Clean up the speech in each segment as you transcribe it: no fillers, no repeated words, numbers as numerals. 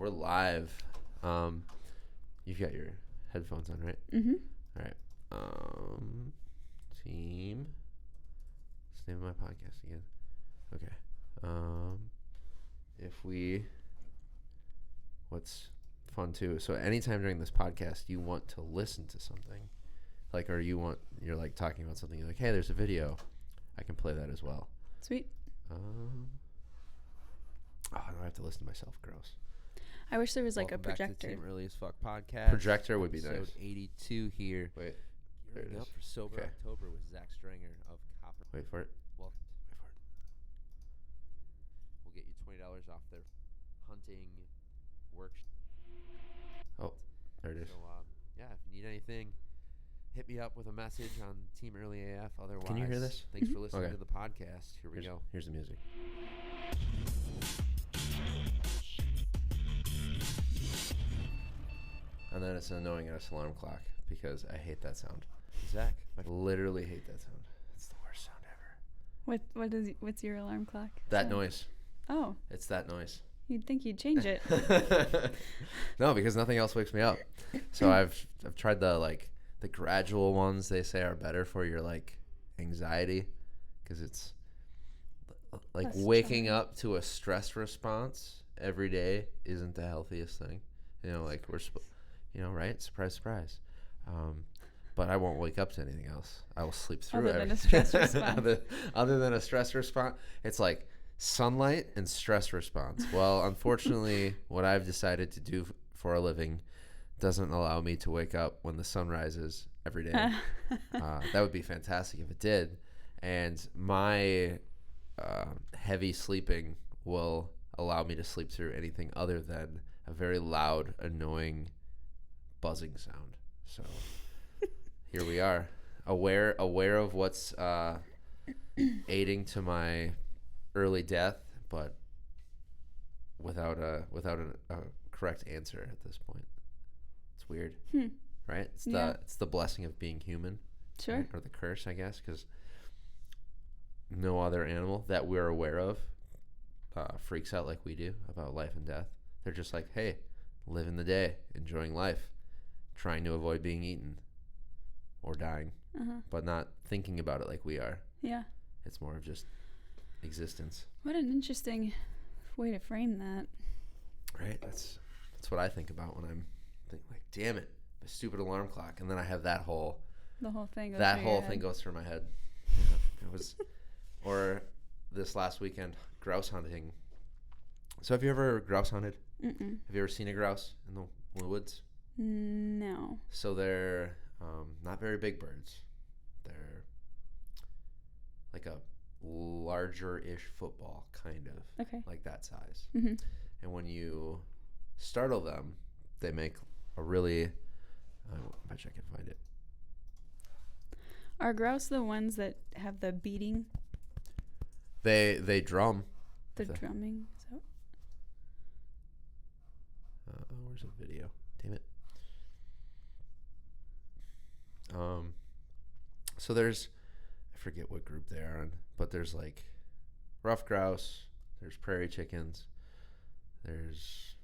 we're live. You've got your headphones on, right? Mm-hmm. All right. Team. What's the name of my podcast again? Okay. What's fun too? So anytime during this podcast you want to listen to something, like, or you're like talking about something, you're like, hey, there's a video, I can play that as well. Sweet. Oh, I have to listen to myself. Gross. I wish there was like Welcome a projector. Back to Team Early as Fuck podcast. Projector would be nice. Episode 82 here. Wait, there it Gearing is. up for Sober Okay. October with Zach Stringer of Copper. Wait for it. Well, Wait for it. we'll get you $20 off their hunting workshop. Oh, there it is. So, yeah, if you need anything, hit me up with a message on Team Early AF. Otherwise, Can you hear this? Thanks for listening Okay. to the podcast. Here we go. Here's the music. And then it's an annoying ass alarm clock because I hate that sound. Zach, I literally hate that sound. It's the worst sound ever. What's your alarm clock? That sound? noise. Oh, It's that noise. you'd think you'd change it. No, because nothing else wakes me up. So I've tried the gradual ones. They say are better for your like anxiety, because it's like Less waking trying. up to a stress response every day isn't the healthiest thing. Like right? Surprise, surprise. But I won't wake up to anything else. I will sleep through Other than everything. a stress response. other than a stress response, it's like sunlight and stress response. Well, unfortunately, what I've decided to do for a living doesn't allow me to wake up when the sun rises every day. That would be fantastic if it did. And my heavy sleeping will allow me to sleep through anything other than a very loud, annoying buzzing sound. So here we are, aware of what's aiding to my early death, but without a correct answer at this point. It's weird, right? It's the blessing of being human, Sure. right? Or the curse, I guess, because no other animal that we're aware of freaks out like we do about life and death. They're just like, hey, living the day, enjoying life, trying to avoid being eaten or dying, but not thinking about it like we are. Yeah. It's more of just existence. What an interesting way to frame that. Right? That's what I think about when I'm thinking, like, damn it, the stupid alarm clock. And then I have that whole The whole thing. goes through my head. Yeah, it was, or this last weekend, grouse hunting. So have you ever grouse hunted? Mm-mm. Have you ever seen a grouse in the woods? No. So they're not very big birds. They're like a larger-ish football, kind of. Okay. Like that size. Mm-hmm. And when you startle them, they make a really... I bet you I can find it. Are grouse the ones that have the beating, They drum. the The- drumming? So Where's the video? Damn it. So there's... I forget what group they are on, but there's like rough grouse, there's prairie chickens, there's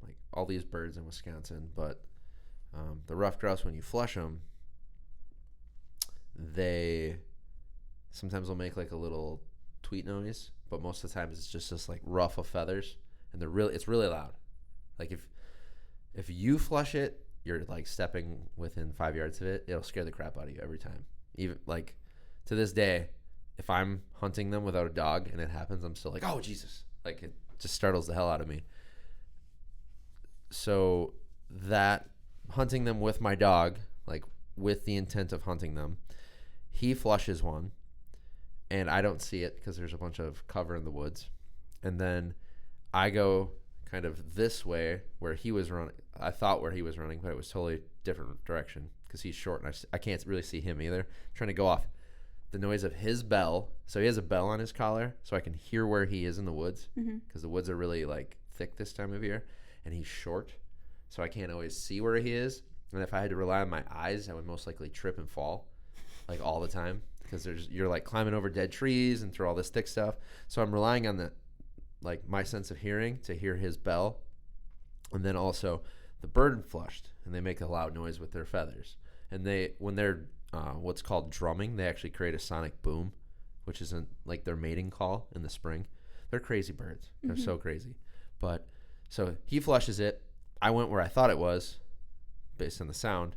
like all these birds in Wisconsin, but the rough grouse, when you flush them, they sometimes will make like a little tweet noise, but most of the time it's just this like ruff of feathers, and it's really loud. Like if you flush it, you're like stepping within 5 yards of it, it'll scare the crap out of you every time. Even like to this day, if I'm hunting them without a dog and it happens, I'm still like, oh Jesus, like it just startles the hell out of me. So that hunting them with my dog, like with the intent of hunting them, he flushes one and I don't see it because there's a bunch of cover in the woods. And then I go kind of this way where he was running. I thought where he was running, but it was totally different direction because he's short and I can't really see him either. I'm trying to go off the noise of his bell. So he has a bell on his collar so I can hear where he is in the woods, because the woods are really like thick this time of year, and he's short. So I can't always see where he is. And if I had to rely on my eyes, I would most likely trip and fall like all the time, because you're like climbing over dead trees and through all this thick stuff. So I'm relying on my sense of hearing to hear his bell. And then also the bird flushed, and they make a loud noise with their feathers. And when they're what's called drumming, they actually create a sonic boom, which is like their mating call in the spring. They're crazy birds. They're so crazy. But so he flushes it. I went where I thought it was based on the sound,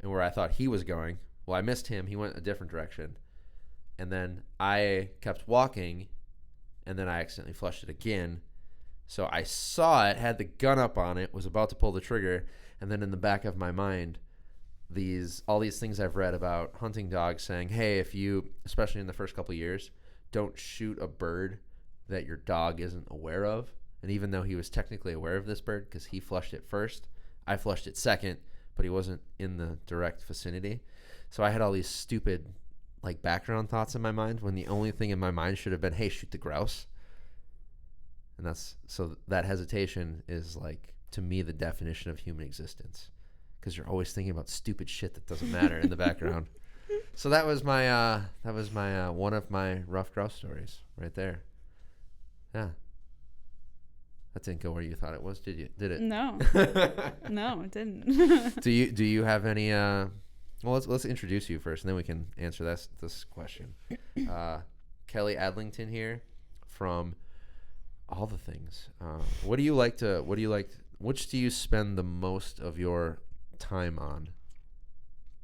and where I thought he was going. Well, I missed him. He went a different direction. And then I kept walking, and then I accidentally flushed it again. So I saw it, had the gun up on it, was about to pull the trigger, and then in the back of my mind, all these things I've read about hunting dogs saying, hey, if you, especially in the first couple of years, don't shoot a bird that your dog isn't aware of. And even though he was technically aware of this bird because he flushed it first, I flushed it second, but he wasn't in the direct vicinity. So I had all these stupid like background thoughts in my mind when the only thing in my mind should have been, hey, shoot the grouse. And that hesitation is like, to me, the definition of human existence, because you're always thinking about stupid shit that doesn't matter in the background. So that was my one of my rough grouse stories right there. Yeah. That didn't go where you thought it was, did it? No. No, it didn't. Do you have any well, let's introduce you first, and then we can answer this question. Kelly Adlington here from all the things. Which do you spend the most of your time on?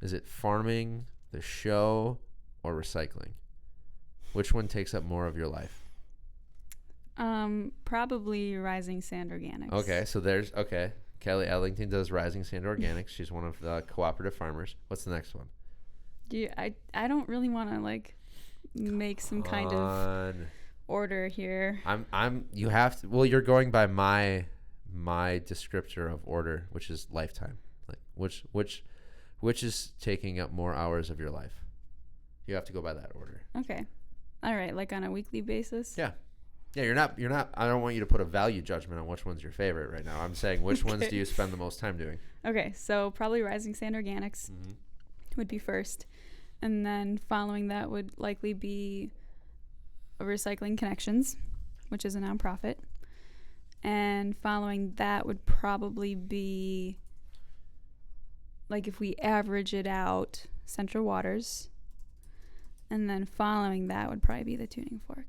Is it farming, the show, or recycling? Which one takes up more of your life? Probably Rising Sand Organics. Okay. Kelly Adlington does Rising Sand Organics. She's one of the cooperative farmers. What's the next one? I don't really want to like make some kind of order here. You have to. Well, you're going by my descriptor of order, which is lifetime. Like which is taking up more hours of your life. You have to go by that order. Okay. All right. Like on a weekly basis. Yeah. Yeah, you're not. I don't want you to put a value judgment on which one's your favorite right now. I'm saying which ones do you spend the most time doing? Okay, so probably Rising Sand Organics would be first, and then following that would likely be Recycling Connections, which is a nonprofit, and following that would probably be, like if we average it out, Central Waters, and then following that would probably be the Tuning Fork.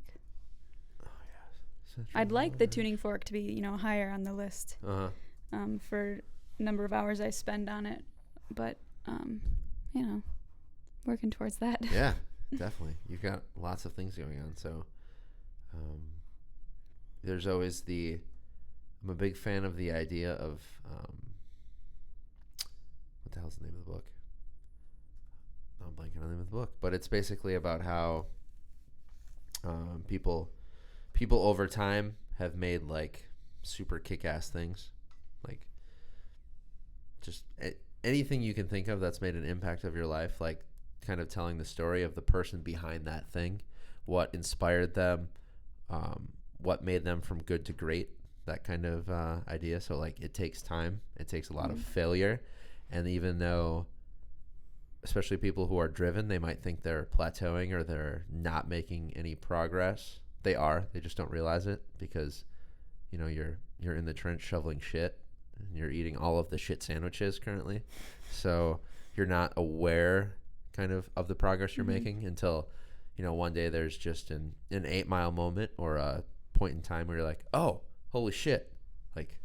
I'd like the Tuning Fork to be, higher on the list for number of hours I spend on it. But, working towards that. Yeah, definitely. You've got lots of things going on. So there's always I'm a big fan of the idea of, what the hell's the name of the book? I'm blanking on the name of the book. But it's basically about how people over time have made like super kick-ass things, like just anything you can think of that's made an impact of your life, like kind of telling the story of the person behind that thing, what inspired them, what made them from good to great, that kind of idea. So like it takes time, it takes a lot of failure, and even though especially people who are driven, they might think they're plateauing or they're not making any progress. They just don't realize it because, you're in the trench shoveling shit and you're eating all of the shit sandwiches currently. So you're not aware kind of the progress you're making until, one day there's just an 8-mile moment or a point in time where you're like, oh, holy shit. Like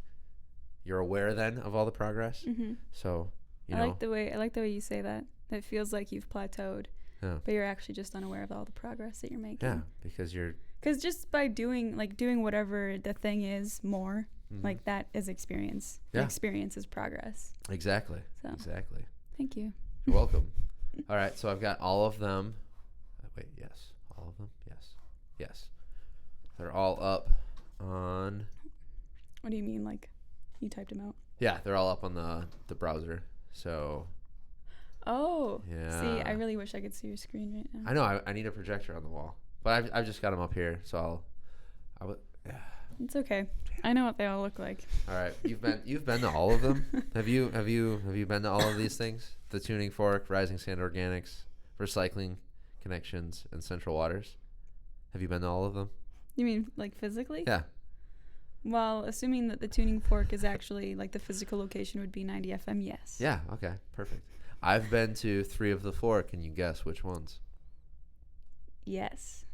you're aware then of all the progress. So, I like the way you say that. It feels like you've plateaued, but you're actually just unaware of all the progress that you're making. Yeah, because just by doing whatever the thing is more, like that is experience. Yeah. Experience is progress. Exactly. So. Exactly. Thank you. You're welcome. All right, so I've got all of them. Wait, yes. All of them? Yes. Yes. They're all up on... What do you mean, like you typed them out? Yeah, they're all up on the browser. So... Oh. Yeah. See, I really wish I could see your screen right now. I know. I need a projector on the wall. But I've just got them up here, so yeah. It's okay. I know what they all look like. All right, you've been to all of them. Have you been to all of these things? The Tuning Fork, Rising Sand Organics, Recycling Connections, and Central Waters. Have you been to all of them? You mean like physically? Yeah. Well, assuming that the tuning fork is actually like the physical location would be 90 FM, yes. Yeah. Okay. Perfect. I've been to 3 of the 4. Can you guess which ones? Yes.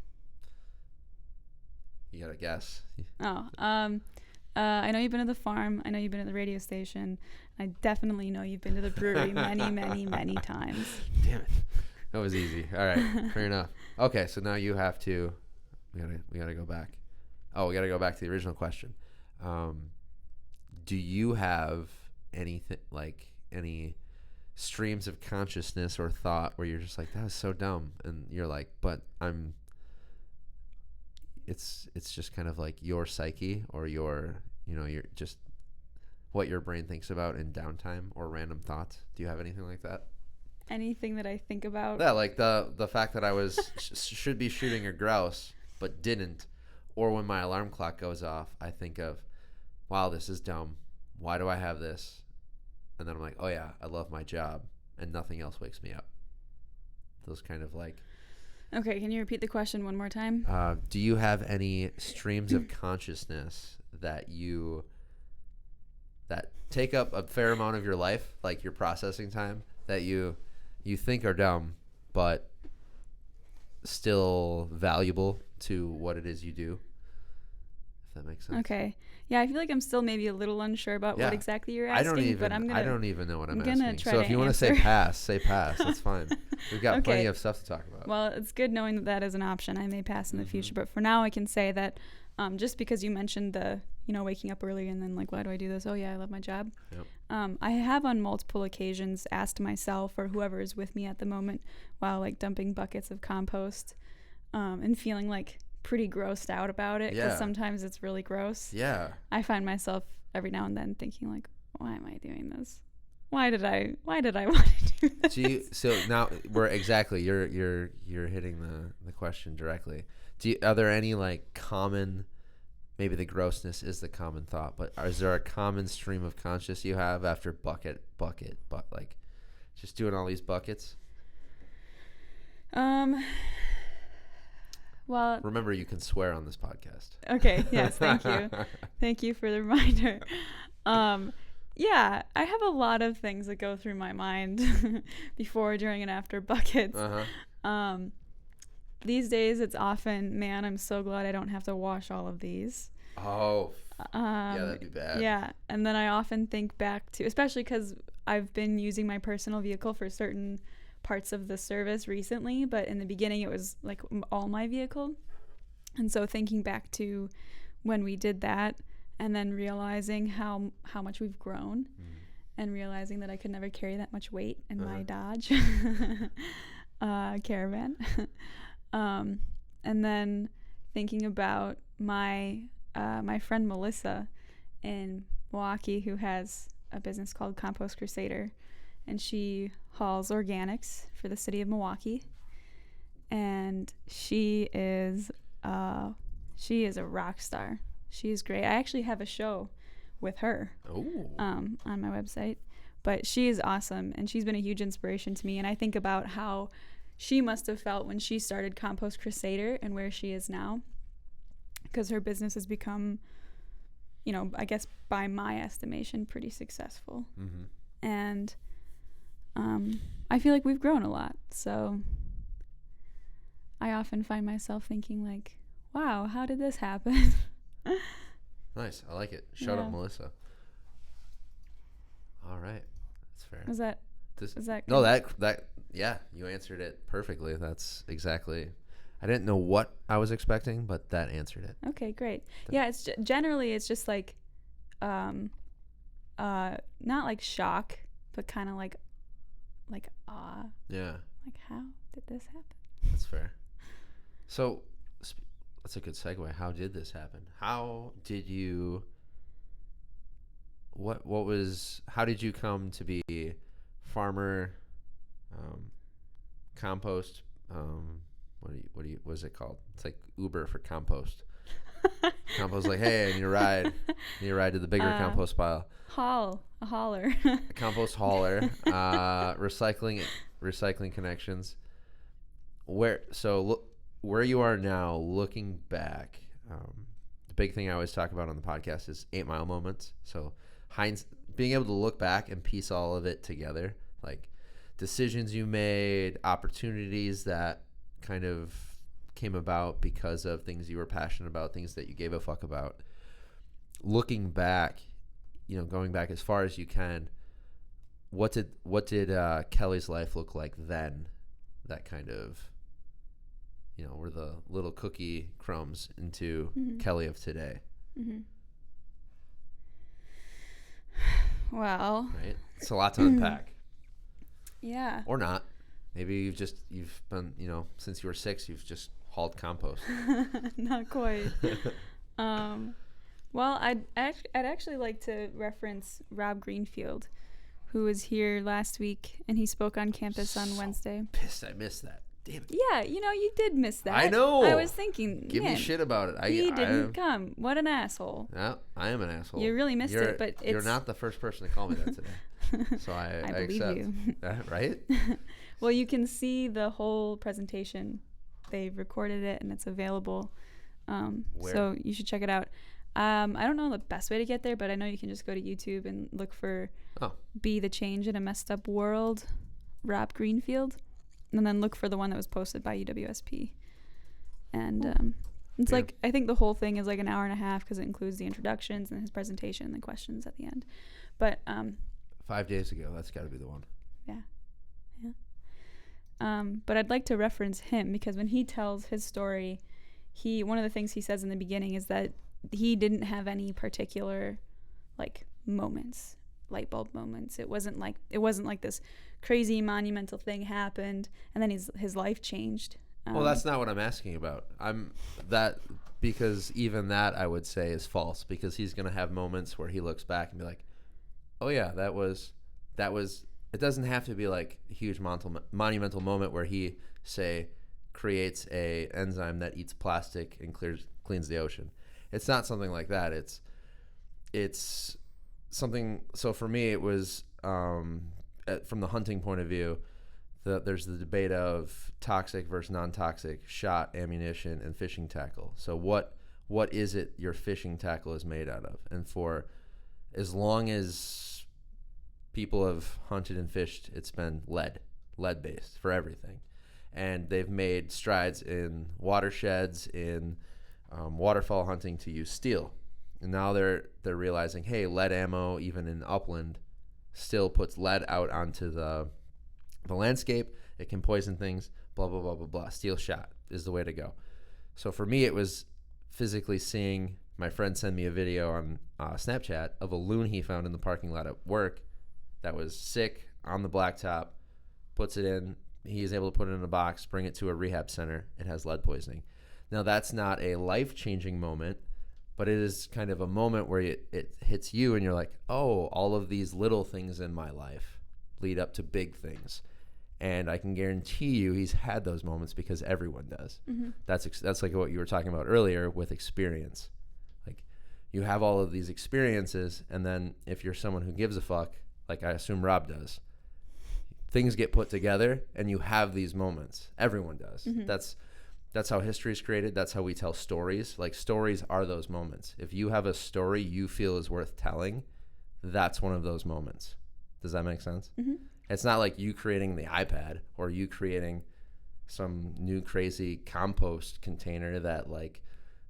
You gotta guess. Oh, I know you've been to the farm. I know you've been to the radio station. I definitely know you've been to the brewery many, many, many times. Damn it. That was easy. All right. Fair enough. Okay. So now you have to. We gotta go back. Oh, we gotta go back to the original question. Do you have anything like any streams of consciousness or thought where you're just like, that was so dumb, and you're like, but it's just kind of like your psyche or your you're just what your brain thinks about in downtime or random thoughts? Do you have anything like that? Anything that I think about? Yeah, like the fact that I was should be shooting a grouse but didn't, or when my alarm clock goes off, I think of, wow, this is dumb. Why do I have this? And then I'm like, oh yeah, I love my job, and nothing else wakes me up. Those kind of like. Okay, can you repeat the question one more time? Do you have any streams of consciousness that take up a fair amount of your life, like your processing time, that you think are dumb, but still valuable to what it is you do? If that makes sense. Okay. Yeah, I feel like I'm still maybe a little unsure about what exactly you're asking. I don't even know what I'm asking. Try so to if you want to say pass, say pass. That's fine. We've got plenty of stuff to talk about. Well, it's good knowing that that is an option. I may pass in the future, but for now I can say that just because you mentioned the, waking up early and then like, why do I do this? Oh yeah, I love my job. Yep. I have on multiple occasions asked myself or whoever is with me at the moment while like dumping buckets of compost and feeling like pretty grossed out about it because sometimes it's really gross. Yeah. I find myself every now and then thinking like, why am I doing this? Why did I want to do this? So now you're hitting the question directly. Are there any like common, maybe the grossness is the common thought, but is there a common stream of conscious you have after bucket, like just doing all these buckets? Well, remember, you can swear on this podcast. Okay. Yes. Thank you. Thank you for the reminder. Yeah, I have a lot of things that go through my mind before, during, and after buckets. These days, it's often, man, I'm so glad I don't have to wash all of these. Oh, yeah, that'd be bad. Yeah, and then I often think back to, especially because I've been using my personal vehicle for certain parts of the service recently, but in the beginning it was like all my vehicle. And so thinking back to when we did that and then realizing how much we've grown and realizing that I could never carry that much weight in my Dodge Caravan. And then thinking about my friend Melissa in Milwaukee, who has a business called Compost Crusader, and she hauls organics for the city of Milwaukee. And she is a rock star. She's great. I actually have a show with her on my website. But she is awesome, and she's been a huge inspiration to me. And I think about how she must have felt when she started Compost Crusader and where she is now, because her business has become, I guess by my estimation, pretty successful. And I feel like we've grown a lot. So I often find myself thinking like, wow, how did this happen? Nice. I like it. Shout out Melissa. All right. That's fair. Was that good? No, that yeah, you answered it perfectly. That's exactly. I didn't know what I was expecting, but that answered it. Okay, great. Yeah, it's generally it's just like not like shock, but kind of like awe. Yeah. Like, how did this happen? That's fair. So that's a good segue. How did this happen? How did you how did you come to be farmer, compost, what is it called? It's like Uber for compost. Compost, like, hey, I need a ride to the bigger compost pile. A hauler. A compost hauler. Recycling connections. Where you are now, looking back, big thing I always talk about on the podcast is 8 Mile moments. So being able to look back and piece all of it together, like decisions you made, opportunities that kind of came about because of things you were passionate about, things that you gave a fuck about. Looking back, going back as far as you can, what did Kelly's life look like then? That kind of, were the little cookie crumbs into Kelly of today. Mm-hmm. Well, right, it's a lot to unpack. Yeah. Or not. Maybe you've been, since you were 6, you've just hauled compost. Not quite. Well, I'd actually like to reference Rob Greenfield, who was here last week, and he spoke on campus on Wednesday. Pissed I missed that. Damn it. Yeah, you did miss that. I know. I was thinking, give me shit about it. He didn't come. What an asshole. No, I am an asshole. You really missed it, but you're not the first person to call me that today. So I believe accept. You. Right? Well, you can see the whole presentation. They've recorded it, and it's available. So you should check it out. I don't know the best way to get there, but I know you can just go to YouTube and look for Be the Change in a Messed Up World, Rob Greenfield, and then look for the one that was posted by UWSP. And it's like, I think the whole thing is like an hour and a half because it includes the introductions and his presentation and the questions at the end. But 5 days ago, that's got to be the one. Yeah. But I'd like to reference him because when he tells his story, one of the things he says in the beginning is that he didn't have any particular like moments, light bulb moments. It wasn't like this crazy monumental thing happened and then his life changed. Well, that's not what I'm asking about. Because even that I would say is false, because he's going to have moments where he looks back and be like, oh yeah, that was, it doesn't have to be like a huge monumental moment where he, say, creates a enzyme that eats plastic and cleans the ocean. It's not something like that. It's something. So for me, it was from the hunting point of view. There's the debate of toxic versus non-toxic shot, ammunition, and fishing tackle. So what is it your fishing tackle is made out of? And for as long as people have hunted and fished, it's been lead-based for everything. And they've made strides in watersheds, in waterfowl hunting to use steel. And now they're realizing, hey, lead ammo, even in upland, still puts lead out onto the landscape. It can poison things, blah, blah, blah, blah, blah. Steel shot is the way to go. So for me, it was physically seeing my friend send me a video on Snapchat of a loon he found in the parking lot at work that was sick on the blacktop, puts it in. He's able to put it in a box, bring it to a rehab center. It has lead poisoning. Now, that's not a life-changing moment, but it is kind of a moment where it hits you and you're like, oh, all of these little things in my life lead up to big things. And I can guarantee you he's had those moments because everyone does. Mm-hmm. That's like what you were talking about earlier with experience. Like, you have all of these experiences, and then if you're someone who gives a fuck, like I assume Rob does, things get put together and you have these moments. Everyone does. Mm-hmm. That's how history is created. That's how we tell stories. Like, stories are those moments. If you have a story you feel is worth telling, that's one of those moments. Does that make sense? Mm-hmm. It's not like you creating the iPad or you creating some new crazy compost container that like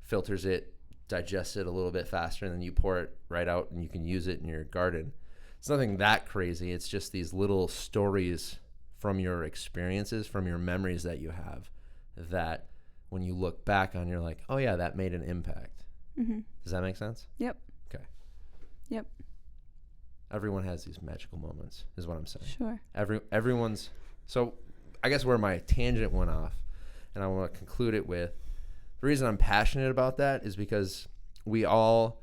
filters it, digests it a little bit faster, and then you pour it right out and you can use it in your garden. It's nothing that crazy. It's just these little stories from your experiences, from your memories that you have, that when you look back on, you're like, oh yeah, that made an impact. Mm-hmm. Does that make sense? Yep. Okay. Yep. Everyone has these magical moments, is what I'm saying. Sure. Everyone's. So I guess where my tangent went off, and I want to conclude it with, the reason I'm passionate about that is because we all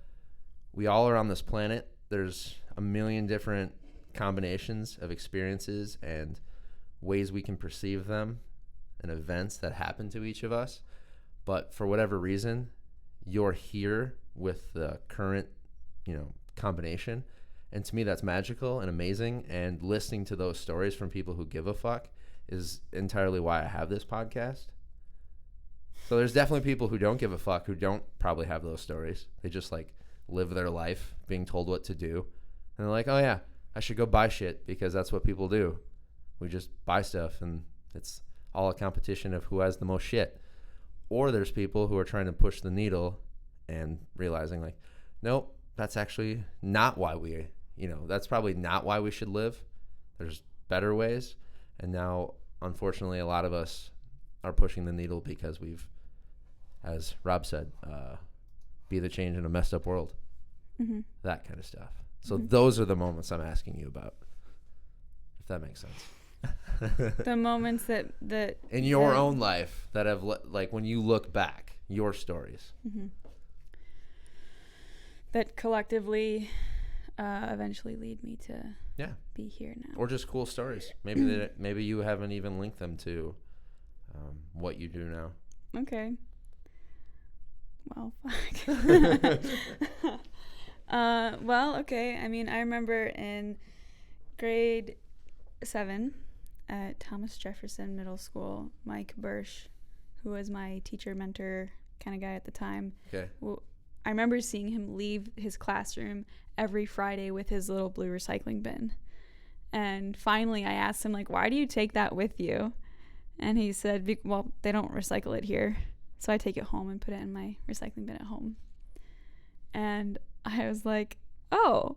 are on this planet. There's a million different combinations of experiences and ways we can perceive them and events that happen to each of us. But for whatever reason, you're here with the current, combination. And to me, that's magical and amazing. And listening to those stories from people who give a fuck is entirely why I have this podcast. So there's definitely people who don't give a fuck, who don't probably have those stories. They just like live their life being told what to do. And they're like, oh yeah, I should go buy shit because that's what people do. We just buy stuff and it's all a competition of who has the most shit. Or there's people who are trying to push the needle and realizing like, nope, that's actually not why we, that's probably not why we should live. There's better ways. And now, unfortunately, a lot of us are pushing the needle because we've, as Rob said, be the change in a messed up world. Mm-hmm. That kind of stuff. So those are the moments I'm asking you about, if that makes sense. The moments that in your own life that have, like, when you look back, your stories. Mm-hmm. That collectively eventually lead me to be here now. Or just cool stories. Maybe you haven't even linked them to what you do now. Okay. Well, fuck. Well, okay. I mean, I remember in grade 7 at Thomas Jefferson Middle School, Mike Bursch, who was my teacher, mentor kind of guy at the time. Okay. Well, I remember seeing him leave his classroom every Friday with his little blue recycling bin. And finally I asked him, like, why do you take that with you? And he said, well, they don't recycle it here. So I take it home and put it in my recycling bin at home. And I was like, oh,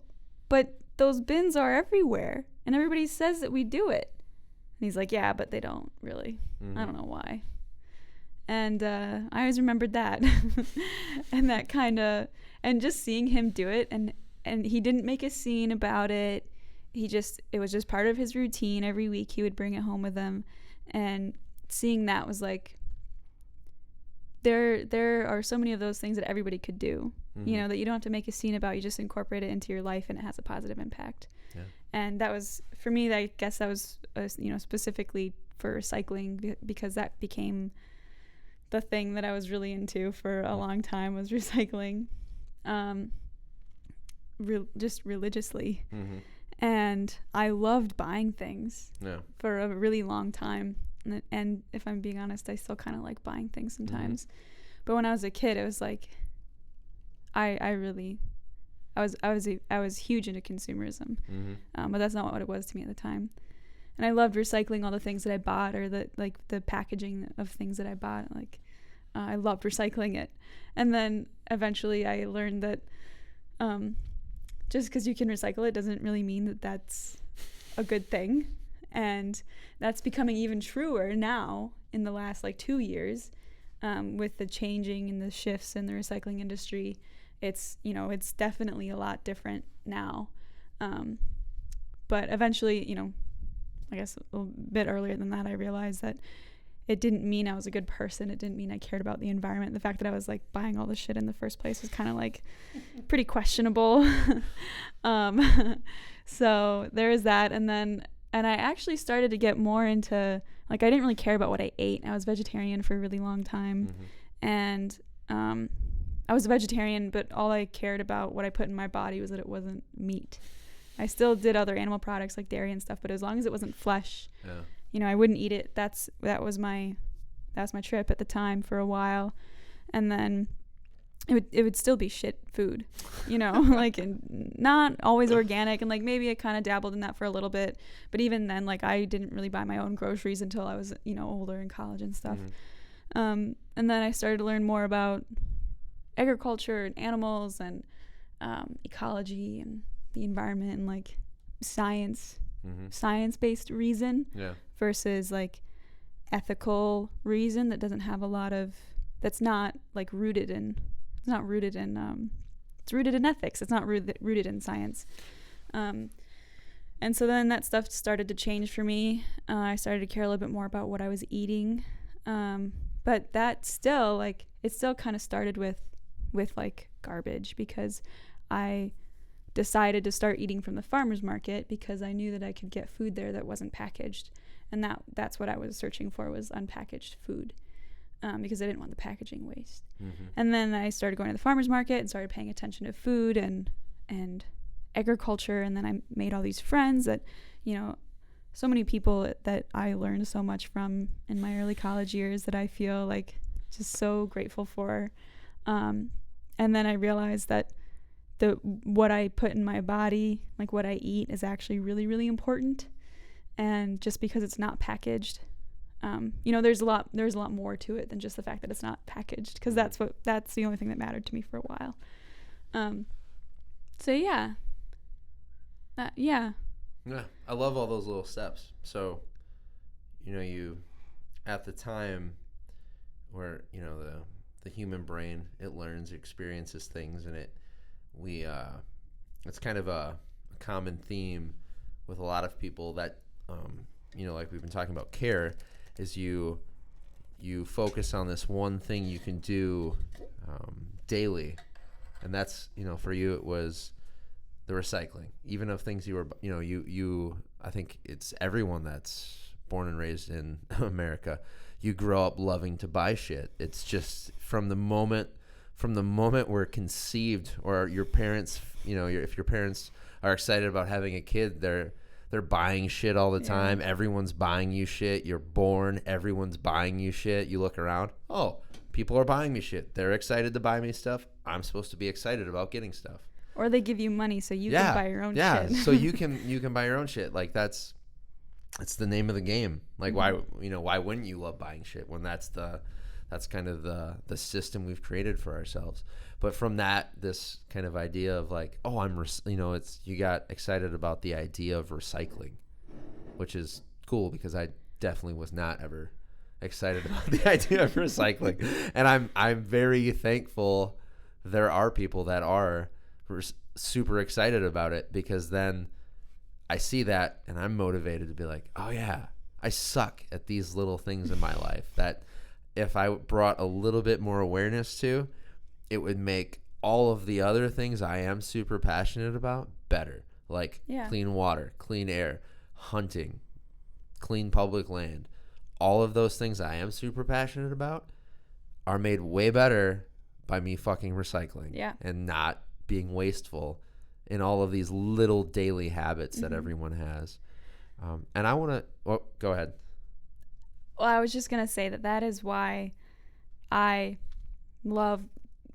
but those bins are everywhere. And everybody says that we do it. And he's like, yeah, but they don't really. I don't know why. And I always remembered that. And that kind of, and just seeing him do it, and he didn't make a scene about it. It was just part of his routine. Every week he would bring it home with him. And seeing that was like, there are so many of those things that everybody could do, that you don't have to make a scene about. You just incorporate it into your life and it has a positive impact. Yeah. And that was, for me, I guess that was, specifically for recycling, because that became the thing that I was really into for a long time, was recycling, just religiously. And I loved buying things for a really long time. And if I'm being honest, I still kind of like buying things sometimes. But when I was a kid, it was like, I was huge into consumerism. But that's not what it was to me at the time. And I loved recycling all the things that I bought, or the packaging of things that I bought. Like, I loved recycling it. And then eventually I learned that just because you can recycle it doesn't really mean that that's a good thing. And that's becoming even truer now in the last 2 years, with the changing and the shifts in the recycling industry. It's definitely a lot different now. But eventually, I guess a bit earlier than that, I realized that it didn't mean I was a good person. It didn't mean I cared about the environment. The fact that I was buying all this shit in the first place was kind of pretty questionable. So there was that. And I actually started to get more into, I didn't really care about what I ate. I was vegetarian for a really long time. And I was a vegetarian, but all I cared about, what I put in my body, was that it wasn't meat. I still did other animal products like dairy and stuff, but as long as it wasn't flesh, I wouldn't eat it. That was my trip at the time for a while. And then it would still be shit food, and not always organic. And maybe I kind of dabbled in that for a little bit, but even then, I didn't really buy my own groceries until I was, older in college and stuff. And then I started to learn more about agriculture and animals and ecology and the environment, and science-based reason versus ethical reason that doesn't have a lot of, that's not rooted in, it's rooted in ethics. It's not rooted in science. And so then that stuff started to change for me. I started to care a little bit more about what I was eating. But that still, it still kind of started with garbage, because I decided to start eating from the farmer's market because I knew that I could get food there that wasn't packaged. And that's what I was searching for, was unpackaged food, because I didn't want the packaging waste. And then I started going to the farmer's market and started paying attention to food and agriculture. And then I made all these friends that, so many people that I learned so much from in my early college years, that I feel just so grateful for. And then I realized that what I put in my body, like what I eat, is actually really, really important. And just because it's not packaged, there's a lot more to it than just the fact that it's not packaged, because that's the only thing that mattered to me for a while. So yeah. Yeah, I love all those little steps. So, you at the time where the human brain, it learns, experiences things, and it's kind of a common theme with a lot of people that like we've been talking about, care is you focus on this one thing you can do daily, and that's for you it was the recycling, even of things you were you I think it's everyone that's born and raised in America, you grow up loving to buy shit. It's just from the moment we're conceived, or your parents, if your parents are excited about having a kid, they're buying shit all the time. Everyone's buying you shit. You're born, everyone's buying you shit. You look around, oh, people are buying me shit. They're excited to buy me stuff. I'm supposed to be excited about getting stuff. Or they give you money so you can buy your own shit. Yeah, so you can buy your own shit. Like it's the name of the game. Like why wouldn't you love buying shit when that's kind of the system we've created for ourselves. But from that, this kind of idea of like, oh, you got excited about the idea of recycling, which is cool because I definitely was not ever excited about the idea of recycling. And I'm very thankful there are people that are super excited about it, because then I see that and I'm motivated to be like, oh yeah, I suck at these little things in my life that if I brought a little bit more awareness to, it would make all of the other things I am super passionate about better. Like clean water, clean air, hunting, clean public land. All of those things I am super passionate about are made way better by me fucking recycling and not being wasteful in all of these little daily habits that everyone has. And I want to, go ahead. Well, I was just going to say that is why I love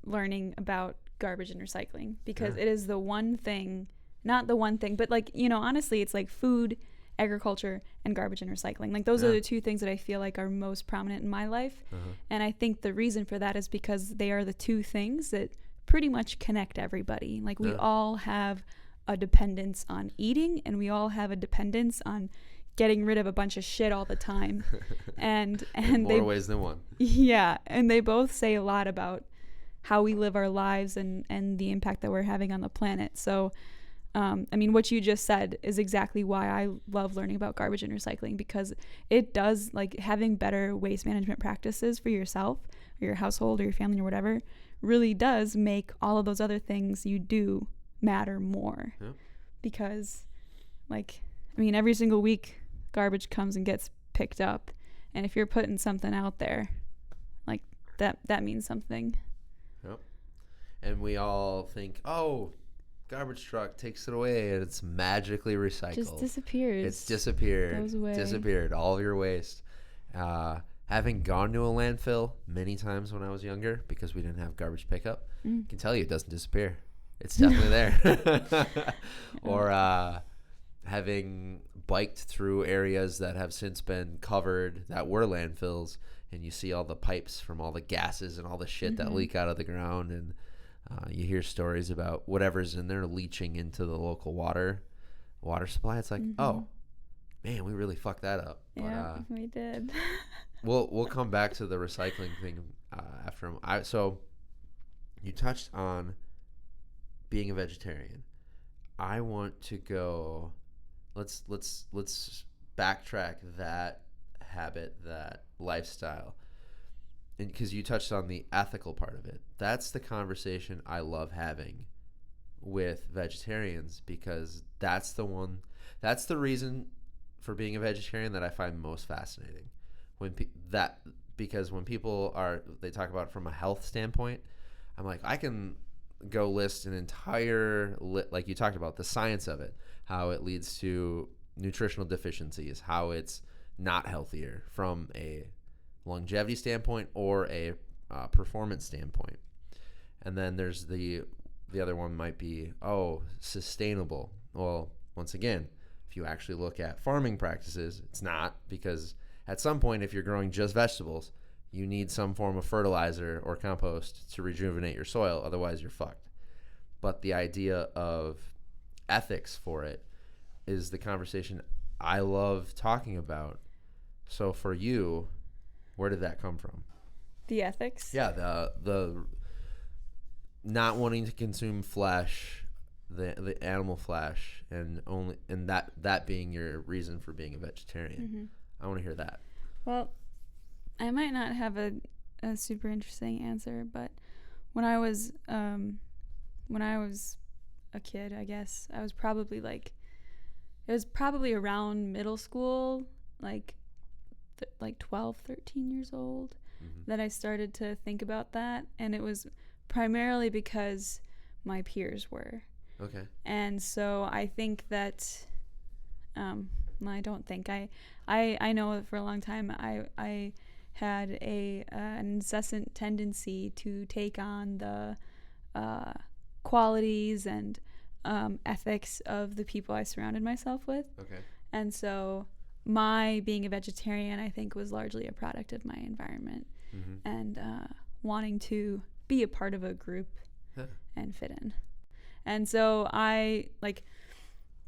learning about garbage and recycling, because it is the one thing, not the one thing, but like, honestly, it's like food, agriculture, and garbage and recycling. Like those are the two things that I feel like are most prominent in my life. And I think the reason for that is because they are the two things that pretty much connect everybody. Like we all have a dependence on eating, and we all have a dependence on getting rid of a bunch of shit all the time. and in more ways than one. Yeah, and they both say a lot about how we live our lives and the impact that we're having on the planet. So what you just said is exactly why I love learning about garbage and recycling, because it does, like, having better waste management practices for yourself or your household or your family or whatever really does make all of those other things you do matter more. Because every single week garbage comes and gets picked up, and if you're putting something out there, like that means something. And we all think, oh, garbage truck takes it away and it's magically recycled. Just disappears. It's disappeared. Goes away. Disappeared. All of your waste. Having gone to a landfill many times when I was younger, because we didn't have garbage pickup, I can tell you it doesn't disappear. It's definitely there. Or having biked through areas that have since been covered that were landfills, and you see all the pipes from all the gases and all the shit that leak out of the ground, and you hear stories about whatever's in there leaching into the local water supply. It's like, oh man, we really fucked that up. Yeah, but, we did. We'll come back to the recycling thing after. So you touched on being a vegetarian. I want to go. Let's backtrack that habit, that lifestyle, and because you touched on the ethical part of it. That's the conversation I love having with vegetarians, because that's the reason for being a vegetarian that I find most fascinating. Because when people they talk about it from a health standpoint, I'm like, I can go list an entire like you talked about, the science of it, how it leads to nutritional deficiencies, how it's not healthier from a longevity standpoint or a performance standpoint. And then there's the other one might be, sustainable. Well, once again, if you actually look at farming practices, it's not, because at some point, if you're growing just vegetables, you need some form of fertilizer or compost to rejuvenate your soil. Otherwise, you're fucked. But the idea of ethics for it is the conversation I love talking about. So for you, where did that come from? The ethics? Yeah, the not wanting to consume flesh, the animal flesh, and that being your reason for being a vegetarian. Mm-hmm. I want to hear that. Well, I might not have a super interesting answer, but when I was a kid, I guess I was probably it was probably around middle school, like 12, 13 years old, that I started to think about that, and it was primarily because my peers were. Okay. And so I think that I don't think I know that for a long time I had an incessant tendency to take on the qualities and ethics of the people I surrounded myself with. Okay. And so my being a vegetarian, I think, was largely a product of my environment and wanting to be a part of a group and fit in. And so I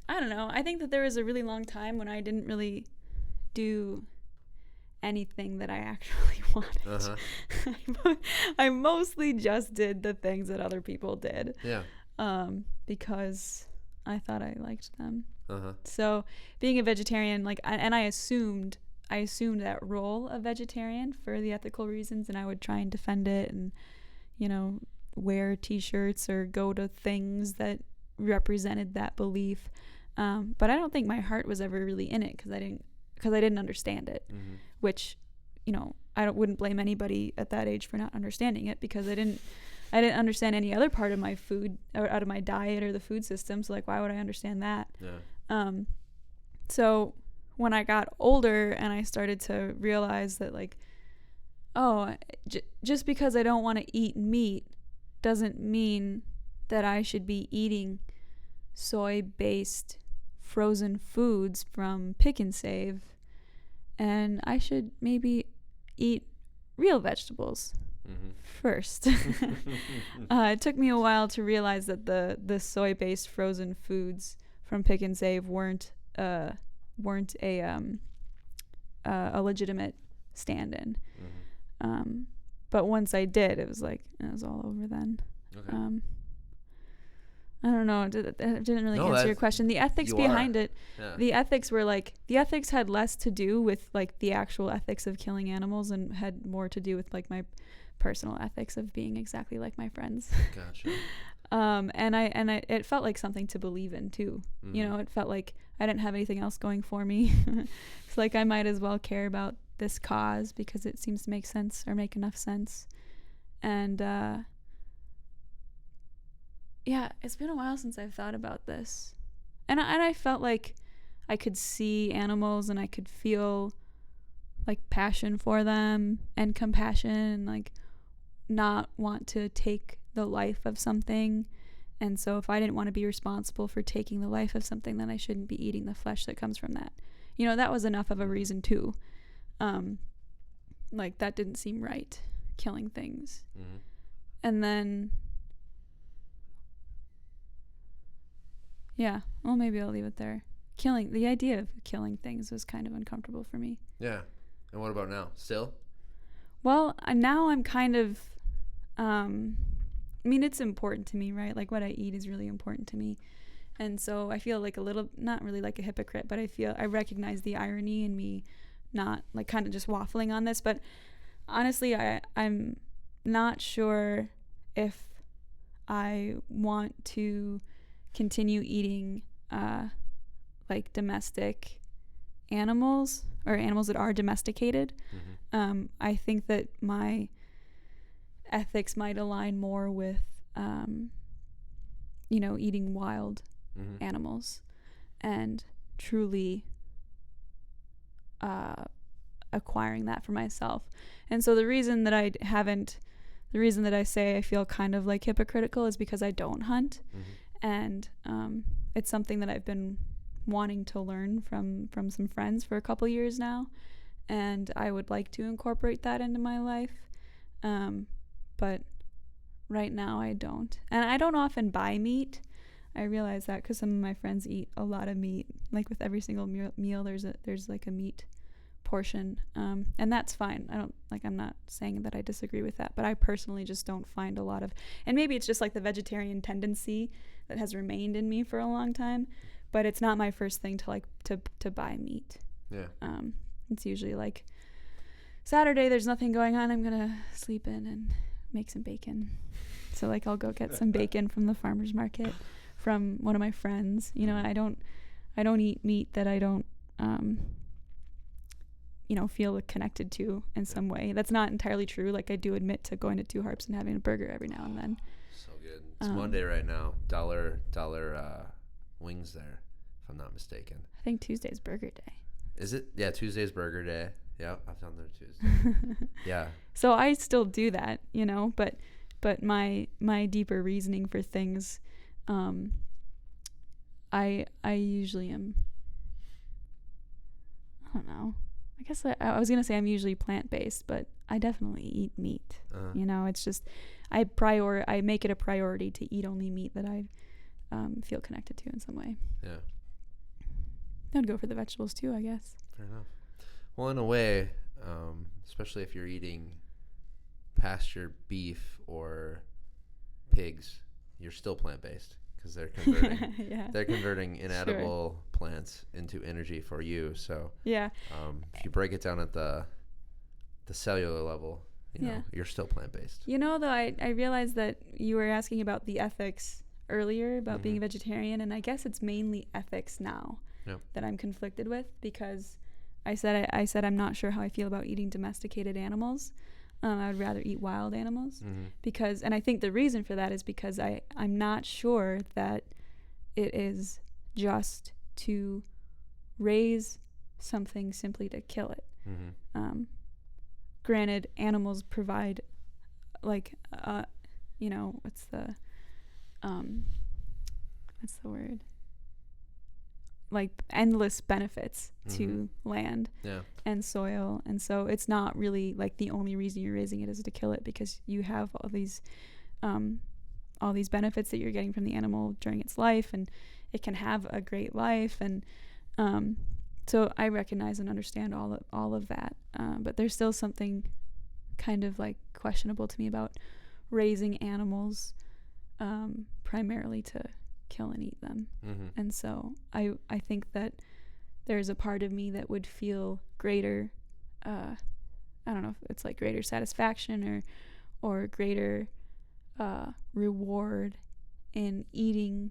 don't know. I think that there was a really long time when I didn't really do anything that I actually wanted. I mostly just did the things that other people did. Yeah. Because I thought I liked them. So being a vegetarian, I assumed that role of vegetarian for the ethical reasons, and I would try and defend it, and wear t-shirts or go to things that represented that belief. But I don't think my heart was ever really in it because I didn't understand it, which, I wouldn't blame anybody at that age for not understanding it, because I didn't understand any other part of my food or out of my diet or the food system. So why would I understand that? Yeah. So when I got older and I started to realize that just because I don't want to eat meat doesn't mean that I should be eating soy-based frozen foods from Pick and Save, and I should maybe eat real vegetables first. It took me a while to realize that the soy-based frozen foods from Pick and Save weren't a legitimate stand-in. But once I did, it was all over then. Okay. I don't know. It didn't really answer your question. The ethics behind it, the ethics were the ethics had less to do with the actual ethics of killing animals and had more to do with my personal ethics of being exactly like my friends. Gotcha. And it felt like something to believe in too. It felt like I didn't have anything else going for me. It's I might as well care about this cause because it seems to make sense or make enough sense. And it's been a while since I've thought about this, and I felt like I could see animals and I could feel passion for them and compassion and not want to take the life of something. And so if I didn't want to be responsible for taking the life of something, then I shouldn't be eating the flesh that comes from that. That was enough of a reason too. That didn't seem right, killing things. And then maybe I'll leave it there. The idea of killing things was kind of uncomfortable for me. Yeah. And what about now? Still? Well, now I'm kind of it's important to me, right? What I eat is really important to me. And so I feel a little, not really like a hypocrite, but I recognize the irony in me not kind of just waffling on this. But honestly, I'm not sure if I want to continue eating domestic animals or animals that are domesticated. I think that my ethics might align more with eating wild animals and truly acquiring that for myself. And so the reason that I say I feel kind of like hypocritical is because I don't hunt. And it's something that I've been wanting to learn from some friends for a couple years now, and I would like to incorporate that into my life, but right now I don't. And I don't often buy meat. I realize that because some of my friends eat a lot of meat. Like with every single meal there's like a meat portion, and that's fine. I'm not saying that I disagree with that, but I personally just don't find a lot of, and maybe it's just like the vegetarian tendency that has remained in me for a long time, but it's not my first thing to buy meat. It's usually like Saturday, there's nothing going on, I'm gonna sleep in and make some bacon. So like I'll go get some bacon from the farmer's market from one of my friends. I don't eat meat that I don't feel connected to in some way. That's not entirely true. Like I do admit to going to Two Harps and having a burger every now and then. So good. It's Monday right now. Dollar wings there, if I'm not mistaken. I think Tuesday's burger day. Is it? Yeah, Tuesday's burger day. Yeah, I've done there Tuesday. Yeah. So I still do that, but my deeper reasoning for things, I usually am, I don't know. I guess I was going to say I'm usually plant-based, but I definitely eat meat. It's just I make it a priority to eat only meat that I feel connected to in some way. Yeah. I'd go for the vegetables too, I guess. Fair enough. Well, in a way, especially if you're eating pasture beef or pigs, you're still plant-based because they're converting they're converting inedible plants into energy for you. So if you break it down at the cellular level, you're still plant-based. Though I realized that you were asking about the ethics earlier about being a vegetarian, and I guess it's mainly ethics now that I'm conflicted with, because I said I'm not sure how I feel about eating domesticated animals. I would rather eat wild animals because, and I think the reason for that is because I'm not sure that it is just to raise something simply to kill it. Granted, animals provide what's the word? Like endless benefits to land and soil, and so it's not really like the only reason you're raising it is to kill it, because you have all these benefits that you're getting from the animal during its life, and it can have a great life, and so I recognize and understand all of that, but there's still something kind of like questionable to me about raising animals primarily to kill and eat them. And so I think that there's a part of me that would feel greater I don't know if it's like greater satisfaction or greater reward in eating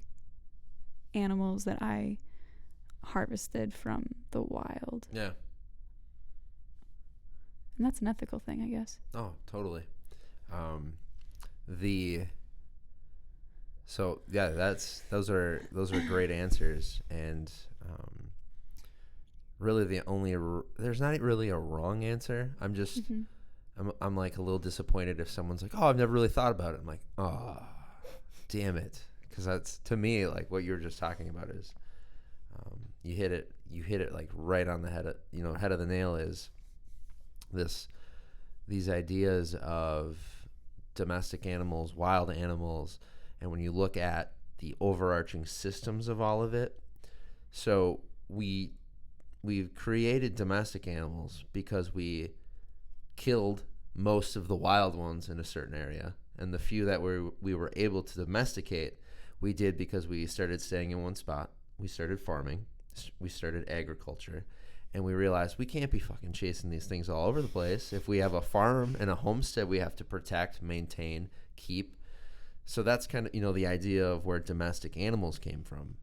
animals that I harvested from the wild. And that's an ethical thing, I guess. Oh, totally. So yeah, those are great answers, and really there's not really a wrong answer. I'm just I'm like a little disappointed if someone's like, oh, I've never really thought about it. I'm like, oh, damn it, because that's, to me, like what you were just talking about is you hit it like right on the head of the nail, is these ideas of domestic animals, wild animals. And when you look at the overarching systems of all of it, so we've created domestic animals because we killed most of the wild ones in a certain area, and the few that we were able to domesticate, we did because we started staying in one spot, we started farming, we started agriculture, and we realized we can't be fucking chasing these things all over the place. If we have a farm and a homestead, we have to protect, maintain, keep. So that's kind of, the idea of where domestic animals came from.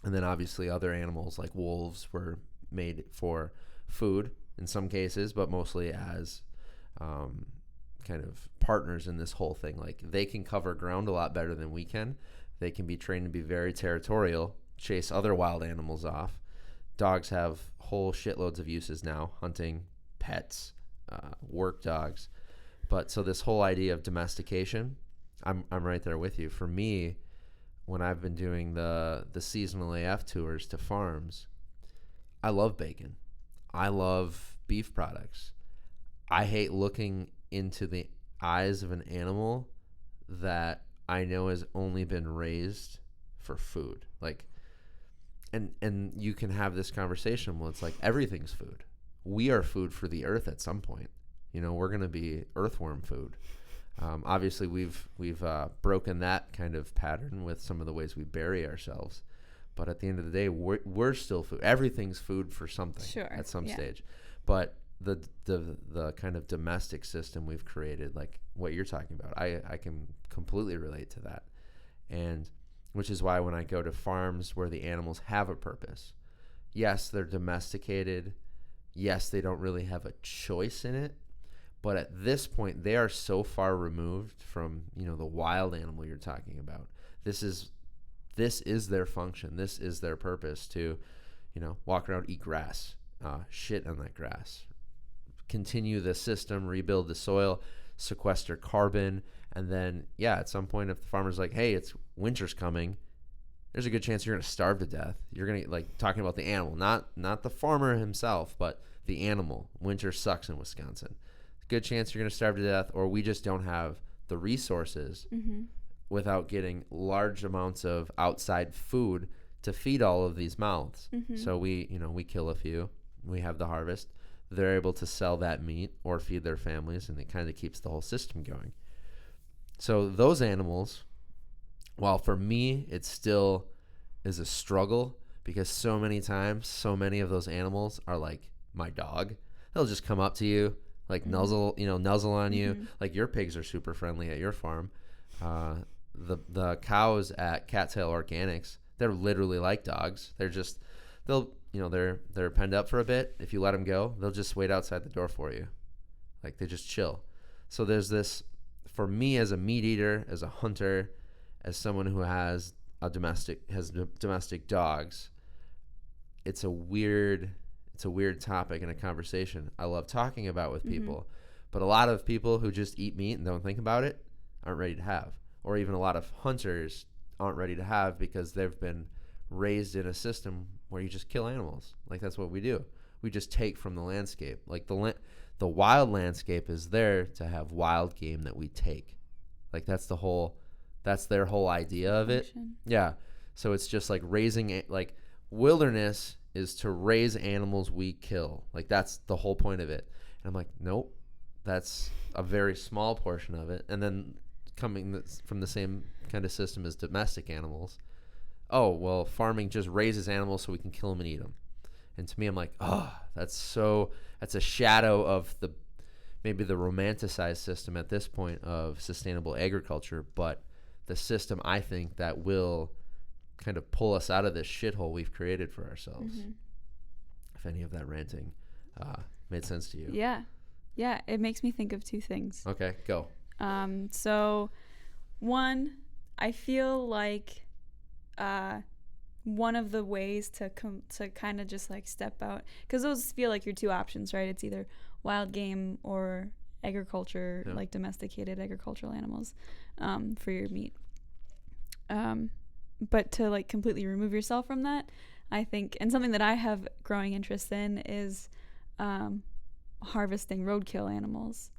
And then obviously other animals like wolves were made for food in some cases, but mostly as kind of partners in this whole thing. Like they can cover ground a lot better than we can. They can be trained to be very territorial, chase other wild animals off. Dogs have whole shitloads of uses now, hunting, pets, work dogs. But so this whole idea of domestication, I'm right there with you. For me, when I've been doing the seasonal AF tours to farms, I love bacon. I love beef products. I hate looking into the eyes of an animal that I know has only been raised for food. Like, and you can have this conversation. Well, it's like everything's food. We are food for the earth at some point. You know, we're going to be earthworm food. Obviously, we've broken that kind of pattern with some of the ways we bury ourselves. But at the end of the day, we're still food. Everything's food for something at some stage. But the kind of domestic system we've created, like what you're talking about, I can completely relate to that. And which is why when I go to farms where the animals have a purpose, yes, they're domesticated. Yes, they don't really have a choice in it. But at this point, they are so far removed from, you know, the wild animal you're talking about. This is their function. This is their purpose to, you know, walk around, eat grass, shit on that grass, continue the system, rebuild the soil, sequester carbon. And then, at some point, if the farmer's like, hey, it's winter's coming, there's a good chance you're going to starve to death. You're going to, like, talking about the animal, not the farmer himself, but the animal. Winter sucks in Wisconsin. Good chance you're going to starve to death, or we just don't have the resources without getting large amounts of outside food to feed all of these mouths. So we kill a few, we have the harvest, they're able to sell that meat or feed their families, and it kind of keeps the whole system going. So those animals, while for me it still is a struggle, because so many times so many of those animals are like my dog. They'll just come up to you, like nuzzle on you. Like your pigs are super friendly at your farm. The cows at Cattail Organics, they're literally like dogs. They're penned up for a bit. If you let them go, they'll just wait outside the door for you. Like, they just chill. So there's this, for me as a meat eater, as a hunter, as someone who has domestic dogs, it's a weird topic and a conversation I love talking about with people. But a lot of people who just eat meat and don't think about it aren't ready to have. Or even a lot of hunters aren't ready to have, because they've been raised in a system where you just kill animals. Like, that's what we do. We just take from the landscape. Like, the wild landscape is there to have wild game that we take. Like, that's their whole idea of it. Yeah. So it's just like raising, like, wilderness is to raise animals we kill. Like, that's the whole point of it. And I'm like, nope, that's a very small portion of it. And then coming from the same kind of system as domestic animals, oh, well, farming just raises animals so we can kill them and eat them. And to me, I'm like, that's a shadow of maybe the romanticized system at this point of sustainable agriculture, but the system, I think, that will kind of pull us out of this shithole we've created for ourselves. If any of that ranting made sense to you. Yeah, it makes me think of two things. Okay, go. So one, I feel like one of the ways to kind of just like step out, because those feel like your two options, right? It's either wild game or agriculture, like domesticated agricultural animals for your meat. But to like completely remove yourself from that, I think, and something that I have growing interest in is harvesting roadkill animals,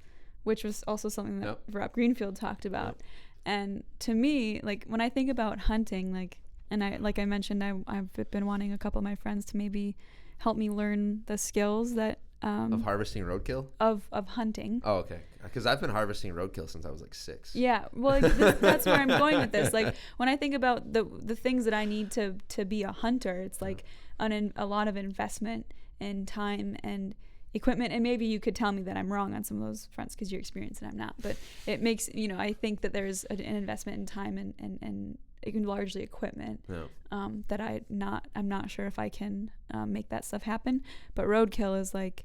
which was also something that Rob Greenfield talked about. And to me, like, when I think about hunting, like I mentioned, I've been wanting a couple of my friends to maybe help me learn the skills that of harvesting roadkill? Of hunting. Oh, okay. Because I've been harvesting roadkill since I was like 6. Yeah, well, that's where I'm going with this. Like, when I think about the things that I need to be a hunter, it's like a lot of investment in time and equipment. And maybe you could tell me that I'm wrong on some of those fronts because you're experienced and I'm not. But it makes, I think that there's an investment in time and largely equipment that I'm not sure if I can make that stuff happen. But roadkill is like,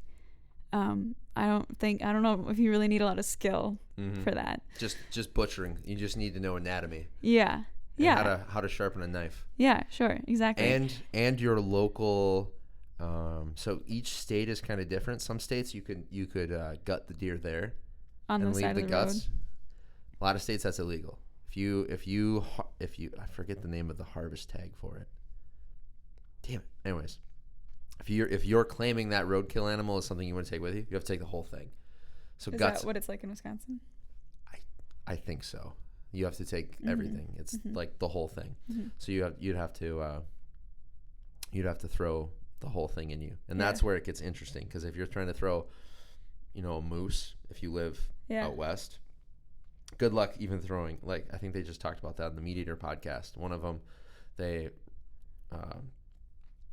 I don't know if you really need a lot of skill for that. Just butchering. You just need to know anatomy. Yeah. And how to sharpen a knife. Yeah, sure. Exactly. And your local So each state is kind of different. Some states you could gut the deer there On and the leave side the of the guts. road. A lot of states that's illegal. If you I forget the name of the harvest tag for it. Damn it. Anyways, if you're claiming that roadkill animal is something you want to take with you, you have to take the whole thing. So Is guts. that what it's like in Wisconsin? I think so. You have to take everything. It's like the whole thing. So you'd have to throw the whole thing in you, and that's where it gets interesting. Because if you're trying to throw, a moose, if you live out west, good luck even throwing. Like I think they just talked about that in the Meat Eater podcast. One of them, they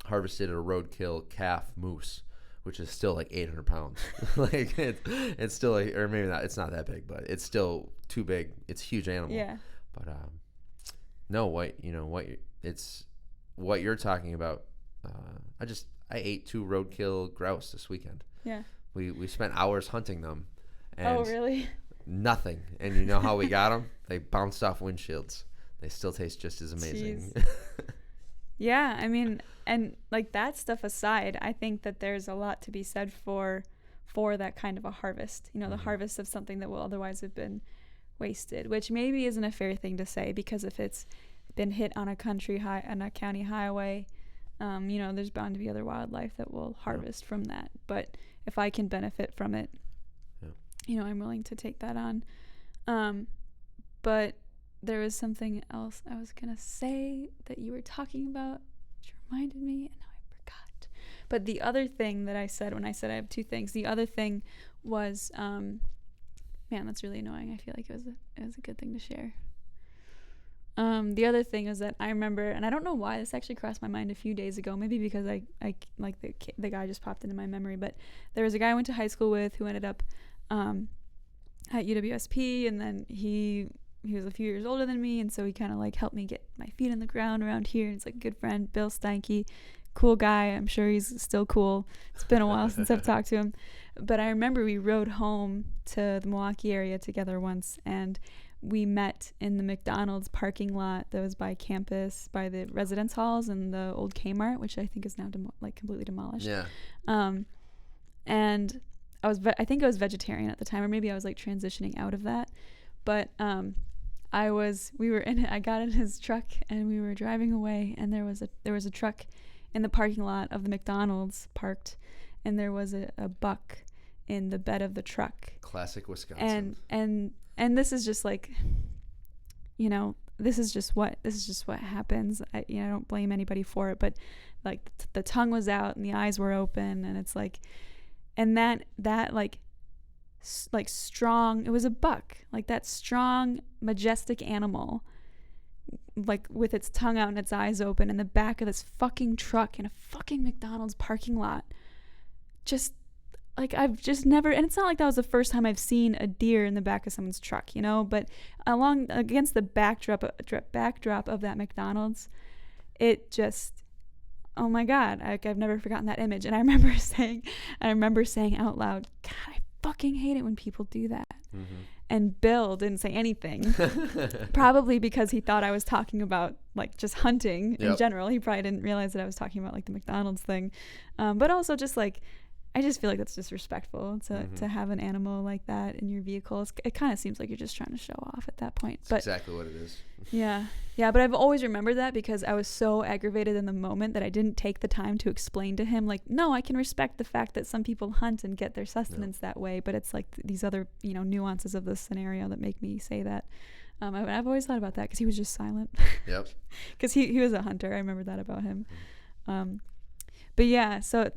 harvested a roadkill calf moose, which is still like 800 pounds. Like it's still like, or maybe not. It's not that big, but it's still too big. It's a huge animal. Yeah. But it's what you're talking about. I ate 2 roadkill grouse this weekend. Yeah. We spent hours hunting them. And Oh, really? Nothing. And you know how we got them? They bounced off windshields. They still taste just as amazing. Yeah, I mean, and like that stuff aside, I think that there's a lot to be said for that kind of a harvest. The harvest of something that will otherwise have been wasted, which maybe isn't a fair thing to say, because if it's been hit on a county highway, there's bound to be other wildlife that will harvest from that. But if I can benefit from it, I'm willing to take that on. But there was something else I was gonna say that you were talking about, which reminded me, and now I forgot. But the other thing that I said when I said I have 2 things, the other thing was, man, that's really annoying. I feel like it was a good thing to share. The other thing is that I remember, and I don't know why this actually crossed my mind a few days ago, maybe because I like the guy just popped into my memory, but there was a guy I went to high school with who ended up at UWSP, and then he was a few years older than me, and so he kind of like helped me get my feet on the ground around here. And it's like a good friend, Bill Steinke, cool guy. I'm sure he's still cool. It's been a while since I've talked to him, but I remember we rode home to the Milwaukee area together once, and we met in the McDonald's parking lot that was by campus, by the residence halls and the old Kmart, which I think is now completely demolished. Yeah. And I think I was vegetarian at the time, or maybe I was like transitioning out of that, but I got in his truck and we were driving away, and there was a truck in the parking lot of the McDonald's parked, and there was a buck in the bed of the truck. Classic Wisconsin. And this is just like, this is just what happens. I don't blame anybody for it, but like the tongue was out and the eyes were open, and it's like, and that like strong, it was a buck, like that strong, majestic animal, like with its tongue out and its eyes open in the back of this fucking truck in a fucking McDonald's parking lot. Just like, I've just never, and it's not like that was the first time I've seen a deer in the back of someone's truck, but against the backdrop of that McDonald's, it just, oh my God, I've never forgotten that image. And I remember saying out loud, God, I fucking hate it when people do that. And Bill didn't say anything, probably because he thought I was talking about like just hunting in general. He probably didn't realize that I was talking about like the McDonald's thing, but also just like, I just feel like that's disrespectful to have an animal like that in your vehicle. It kind of seems like you're just trying to show off at that point. That's exactly what it is. Yeah, but I've always remembered that because I was so aggravated in the moment that I didn't take the time to explain to him, like, no, I can respect the fact that some people hunt and get their sustenance that way, but it's like these other, nuances of the scenario that make me say that. I've always thought about that because he was just silent. Yep. Because he was a hunter. I remember that about him. But yeah, so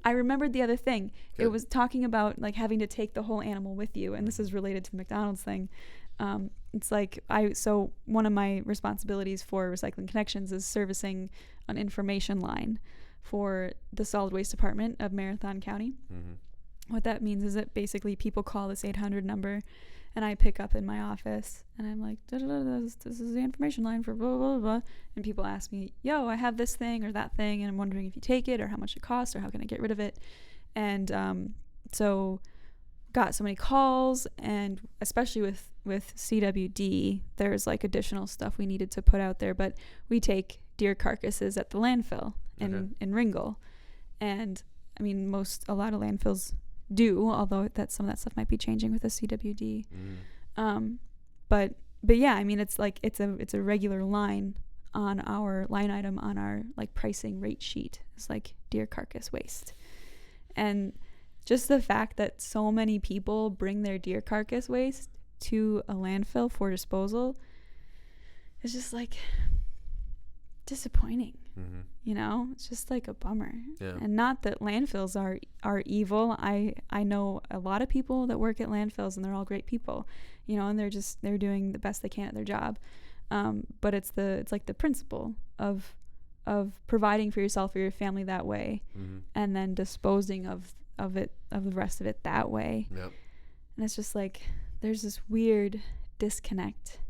I remembered the other thing. Good. It was talking about like having to take the whole animal with you, and this is related to the McDonald's thing. It's like so one of my responsibilities for Recycling Connections is servicing an information line for the solid waste department of Marathon County. What that means is that basically people call this 800 number, and I pick up in my office, and I'm like, this is the information line for blah, blah, blah. And people ask me, yo, I have this thing or that thing, and I'm wondering if you take it or how much it costs or how can I get rid of it. And so got so many calls, and especially with CWD, there's like additional stuff we needed to put out there. But we take deer carcasses at the landfill in Ringgold. And I mean, a lot of landfills do, although some of that stuff might be changing with the CWD. But yeah, I mean, it's a regular line on our line item on our like pricing rate sheet. It's like deer carcass waste. And just the fact that so many people bring their deer carcass waste to a landfill for disposal is just like disappointing. You know, it's just like a bummer. Yeah. And not that landfills are evil. I know a lot of people that work at landfills, and they're all great people, you know, and they're doing the best they can at their job. But it's like the principle of providing for yourself or your family that way, and then disposing of the rest of it that way. Yep. And it's just like there's this weird disconnect.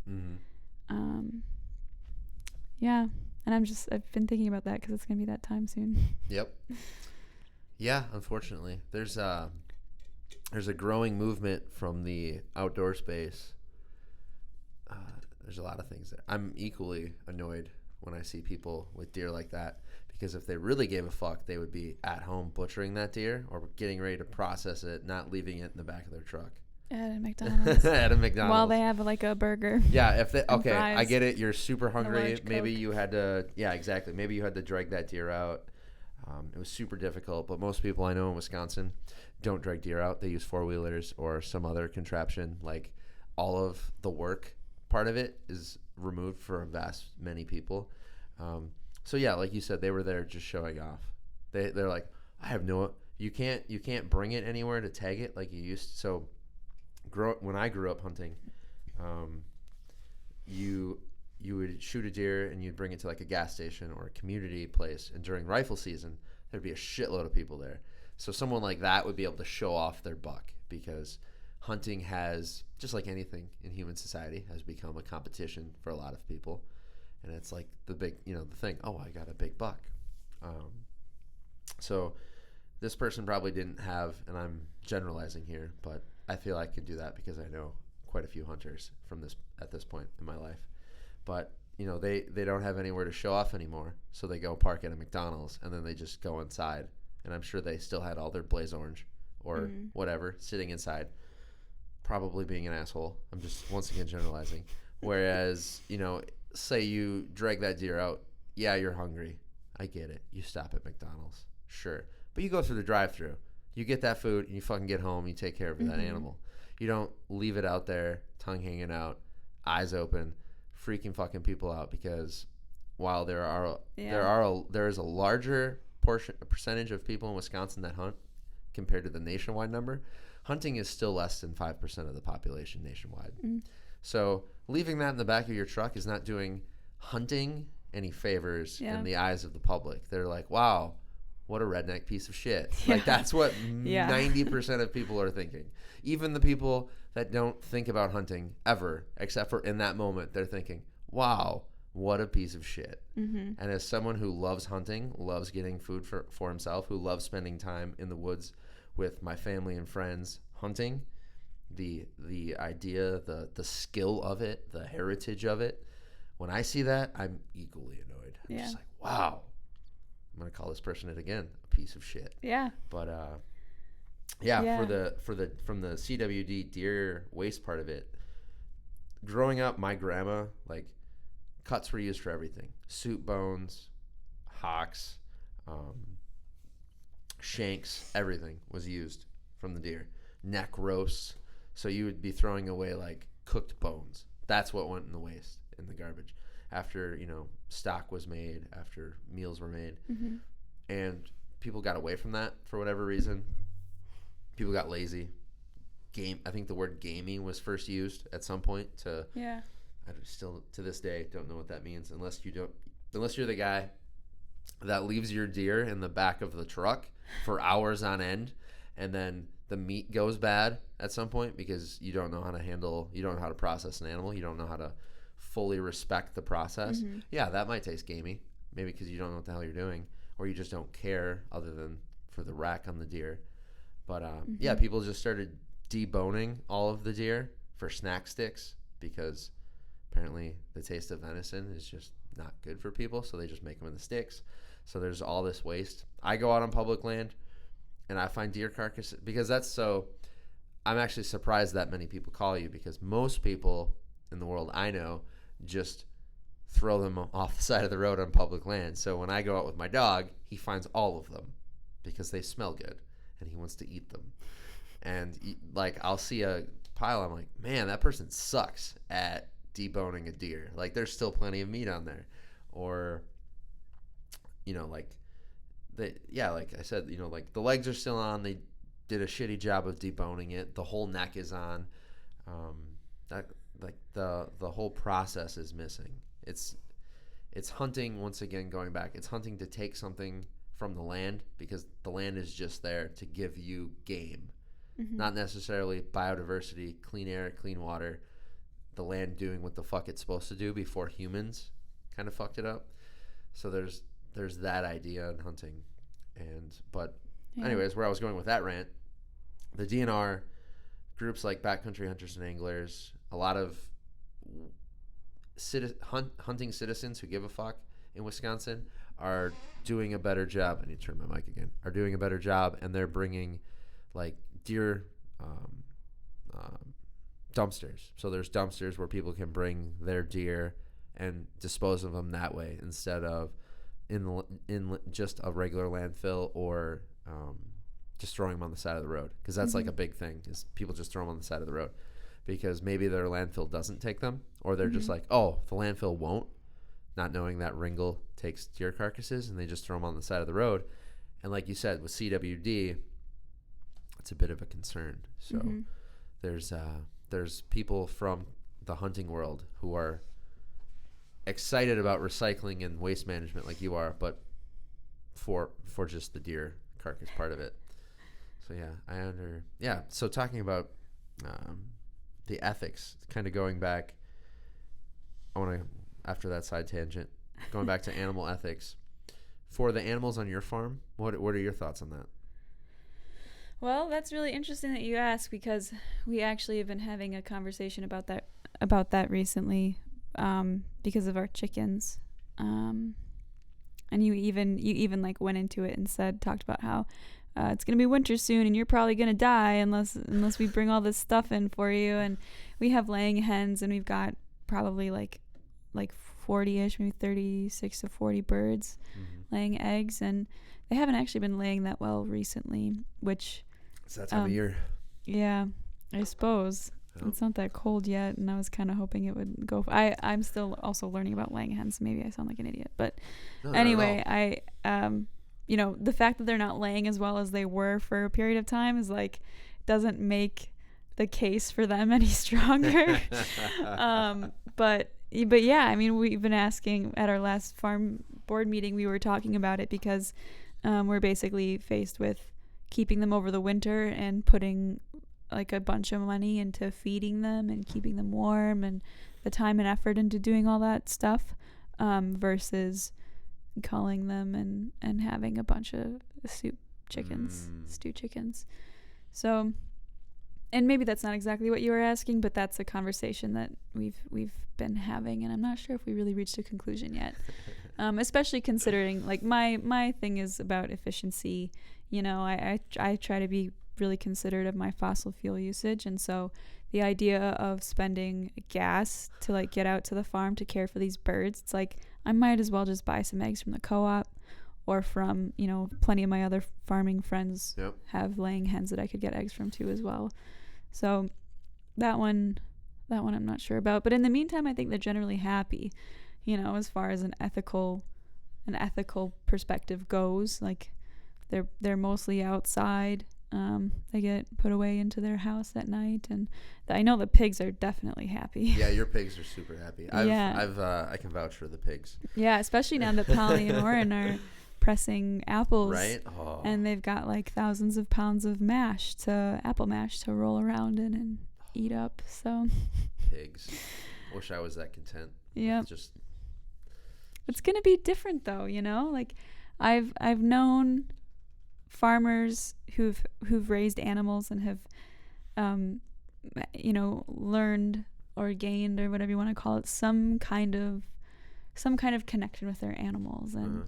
Yeah. And I've been thinking about that because it's going to be that time soon. Yep. Yeah, unfortunately. There's a growing movement from the outdoor space. There's a lot of things there. I'm equally annoyed when I see people with deer like that, because if they really gave a fuck, they would be at home butchering that deer or getting ready to process it, not leaving it in the back of their truck. At a McDonald's. At a McDonald's. While they have like a burger. Yeah, if they okay, fries, I get it. You're super hungry. large Maybe Coke. you had to. Yeah, exactly. Maybe you had to drag that deer out. It was super difficult. But most people I know in Wisconsin don't drag deer out. They use 4-wheelers or some other contraption. Like all of the work part of it is removed for a vast many people. So yeah, like you said, they were there just showing off. They're like, I have no. You can't bring it anywhere to tag it like you used to. So. When I grew up hunting, you would shoot a deer and you'd bring it to like a gas station or a community place, and during rifle season there'd be a shitload of people there. So someone like that would be able to show off their buck, because hunting has, just like anything in human society, has become a competition for a lot of people, and it's like the big, the thing. Oh, I got a big buck. So this person probably didn't have, and I'm generalizing here, but I feel I could do that because I know quite a few hunters at this point in my life. But, they don't have anywhere to show off anymore, so they go park at a McDonald's, and then they just go inside. And I'm sure they still had all their Blaze Orange or whatever sitting inside, probably being an asshole. I'm just, once again, generalizing. Whereas, say you drag that deer out. Yeah, you're hungry. I get it. You stop at McDonald's. Sure. But you go through the drive-thru. You get that food and you fucking get home. You take care of that animal. You don't leave it out there, tongue hanging out, eyes open, freaking fucking people out. Because while there is a larger percentage of people in Wisconsin that hunt compared to the nationwide number, hunting is still less than 5% of the population nationwide. So leaving that in the back of your truck is not doing hunting any favors in the eyes of the public. They're like, wow, what a redneck piece of shit. Like, that's what 90% of people are thinking. Even the people that don't think about hunting ever, except for in that moment, they're thinking, wow, what a piece of shit. And as someone who loves hunting, loves getting food for himself, who loves spending time in the woods with my family and friends hunting, the idea, the skill of it, the heritage of it, when I see that, I'm equally annoyed. I'm just like, wow. I'm gonna call this person it again, a piece of shit. Yeah. But from the CWD deer waste part of it, growing up, my grandma, like, cuts were used for everything: soup bones, hocks, shanks, everything was used from the deer. Neck roasts. So you would be throwing away like cooked bones. That's what went in the waste, in the garbage, after stock was made, after meals were made. And people got away from that for whatever reason. People got lazy. I think the word gaming was first used at some point to. I still to this day don't know what that means, unless you're the guy that leaves your deer in the back of the truck for hours on end, and then the meat goes bad at some point because you don't know how to process an animal, you don't know how to fully respect the process. Yeah, that might taste gamey, maybe because you don't know what the hell you're doing, or you just don't care other than for the rack on the deer. But people just started deboning all of the deer for snack sticks, because apparently the taste of venison is just not good for people, so they just make them in the sticks. So there's all this waste. I go out on public land and I find deer carcasses because I'm actually surprised that many people call you, because most people in the world I know just throw them off the side of the road on public land. So when I go out with my dog, he finds all of them because they smell good and he wants to eat them. And like, I'll see a pile, I'm like, man, that person sucks at deboning a deer. Like, there's still plenty of meat on there. Or, you know, like like I said, you know, like the legs are still on. They did a shitty job of deboning it. The whole neck is on. That like the whole process is missing. It's hunting, once again, going back. It's hunting to take something from the land, because the land is just there to give you game. Mm-hmm. Not necessarily biodiversity, clean air, clean water. The land doing what the fuck it's supposed to do before humans kind of fucked it up. So there's that idea in hunting. But anyways, where I was going with that rant, the DNR groups like Backcountry Hunters and Anglers, a lot of hunting citizens who give a fuck in Wisconsin are doing a better job. I need to turn my mic again. Are doing a better job, and they're bringing like deer dumpsters. So there's dumpsters where people can bring their deer and dispose of them that way, instead of in just a regular landfill, or just throwing them on the side of the road, because that's like a big thing, is people just throw them on the side of the road because maybe their landfill doesn't take them, or they're just like, oh, the landfill won't, not knowing that Ringel takes deer carcasses, and they just throw them on the side of the road. And like you said, with CWD, it's a bit of a concern. So there's people from the hunting world who are excited about recycling and waste management like you are, but for just the deer carcass part of it. So so talking about the ethics, kind of going back, I want to, after that side tangent, going back to animal ethics for the animals on your farm, what are your thoughts on that? Well, that's really interesting that you ask, because we actually have been having a conversation about that recently, because of our chickens. And you even like went into it and talked about how it's going to be winter soon and you're probably going to die unless we bring all this stuff in for you. And we have laying hens, and we've got probably like 40-ish, maybe 36 to 40 birds laying eggs, and they haven't actually been laying that well recently, which it's that time of year. Yeah, I suppose. It's not that cold yet, and I was kind of hoping it would go. I'm still also learning about laying hens, so maybe I sound like an idiot. But anyway, the fact that they're not laying as well as they were for a period of time is like, doesn't make the case for them any stronger. But yeah, I mean, we've been asking at our last farm board meeting, we were talking about it because we're basically faced with keeping them over the winter and putting like a bunch of money into feeding them and keeping them warm and the time and effort into doing all that stuff, versus culling them and having a bunch of stew chickens. So, and maybe that's not exactly what you were asking, but that's a conversation that we've been having, and I'm not sure if we really reached a conclusion yet. Especially considering, like, my thing is about efficiency. You know, I try to be really considerate of my fossil fuel usage, and so the idea of spending gas to like get out to the farm to care for these birds, it's like I might as well just buy some eggs from the co-op, or from, you know, plenty of my other farming friends have laying hens that I could get eggs from too as well. So that one I'm not sure about, but in the meantime I think they're generally happy, you know, as far as an ethical perspective goes. Like they're mostly outside. They get put away into their house at night, and I know the pigs are definitely happy. Yeah, your pigs are super happy. I can vouch for the pigs. Yeah, especially now that Polly and Oren are pressing apples, right? Oh. And they've got like thousands of pounds of apple mash to roll around in and eat up. So pigs. Wish I was that content. Yeah. It's gonna be different though, you know. Like I've known farmers who've raised animals and have learned or gained, or whatever you want to call it, some kind of connection with their animals. And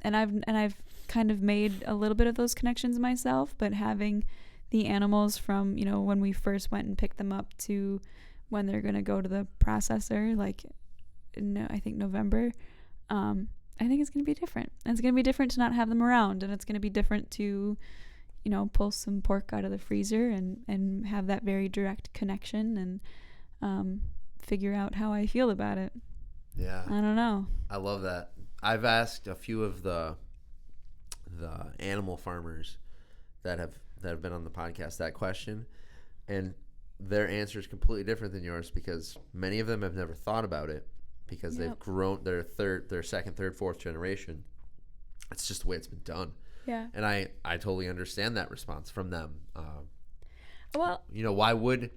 and I've kind of made a little bit of those connections myself, but having the animals from, you know, when we first went and picked them up to when they're going to go to the processor, like, no, I think November, I think it's going to be different. And it's going to be different to not have them around, and it's going to be different to, you know, pull some pork out of the freezer and have that very direct connection and figure out how I feel about it. Yeah. I don't know. I love that. I've asked a few of the animal farmers that have been on the podcast that question, and their answer is completely different than yours, because many of them have never thought about it, because they've grown their second, third, fourth generation. It's just the way it's been done. Yeah. And I totally understand that response from them. Well, you know, why would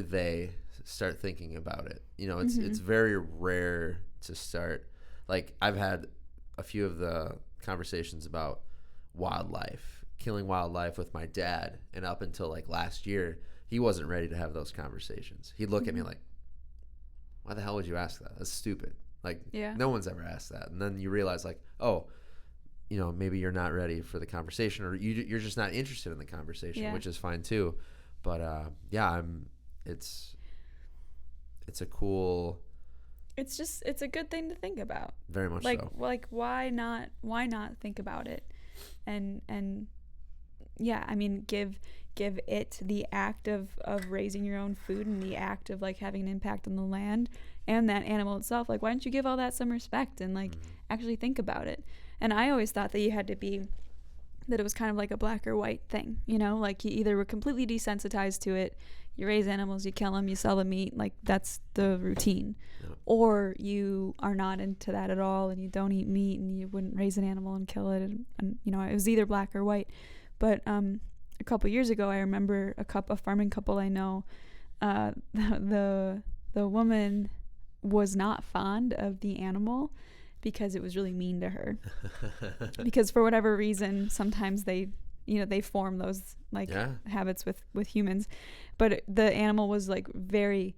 they start thinking about it? You know, it's very rare to start. Like, I've had a few of the conversations about killing wildlife with my dad, and up until like last year, he wasn't ready to have those conversations. He'd look at me like, why the hell would you ask that? That's stupid. Like, no one's ever asked that. And then you realize, like, oh, you know, maybe you're not ready for the conversation, or you're just not interested in the conversation, which is fine too. But it's a cool. It's a good thing to think about. Very much like, so. Like, why not think about it? And yeah, I mean, give it the act of raising your own food, and the act of like having an impact on the land and that animal itself. Like, why don't you give all that some respect and like actually think about it? And I always thought that that it was kind of like a black or white thing, you know, like you either were completely desensitized to it, you raise animals, you kill them, you sell the meat, like that's the routine, or you are not into that at all, and you don't eat meat, and you wouldn't raise an animal and kill it, and you know, it was either black or white. But a couple years ago, I remember a farming couple I know, the woman was not fond of the animal because it was really mean to her. Because for whatever reason, sometimes they form those like habits with humans. But the animal was like very,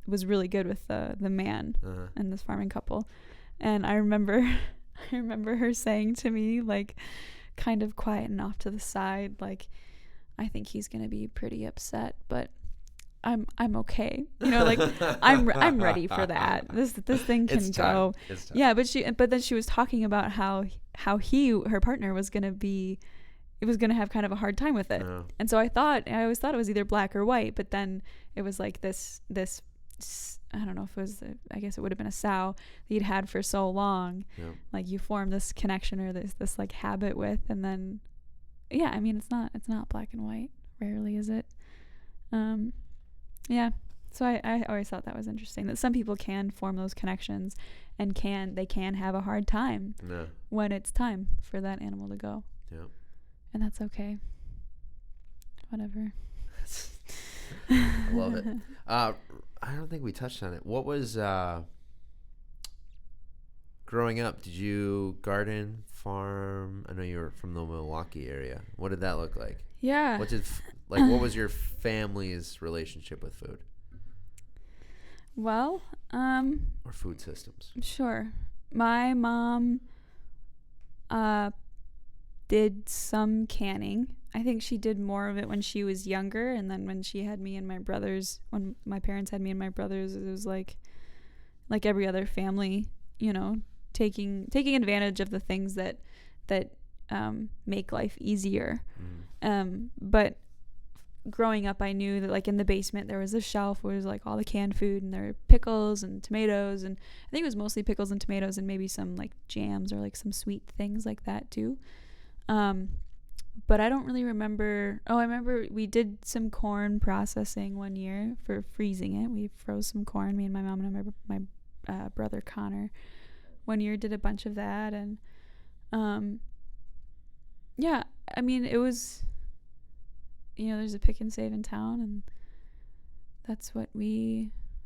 was really good with the man and this farming couple. And I remember her saying to me, like, kind of quiet and off to the side, like, I think he's gonna be pretty upset, but I'm okay, you know, like I'm ready for that. This thing can go. Yeah, but then she was talking about how her partner was gonna have kind of a hard time with it. And so I always thought it was either black or white, but then it was like this I don't know if it was, I guess it would have been a sow that you'd had for so long. Like, you form this connection or this like habit with, and then I mean, it's not black and white. Rarely is it. So I always thought that was interesting, that some people can form those connections and they can have a hard time when it's time for that animal to go. And that's okay. Whatever. I love it. I don't think we touched on it. What was growing up? Did you garden, farm? I know you were from the Milwaukee area. What did that look like? Yeah. What was your family's relationship with food? Well, or food systems? Sure. My mom did some canning. I think she did more of it when she was younger, and then when she had me and my brothers, when my parents had me and my brothers, it was like every other family, you know, taking advantage of the things that make life easier. But growing up, I knew that like in the basement there was a shelf where it was like all the canned food, and there were pickles and tomatoes, and I think it was mostly pickles and tomatoes and maybe some like jams or like some sweet things like that too. But I don't really remember. I remember we did some corn processing one year for freezing it. We froze some corn, me and my mom and my brother Connor. One year did a bunch of that, and I mean, it was, you know, there's a Pick and Save in town, and that's what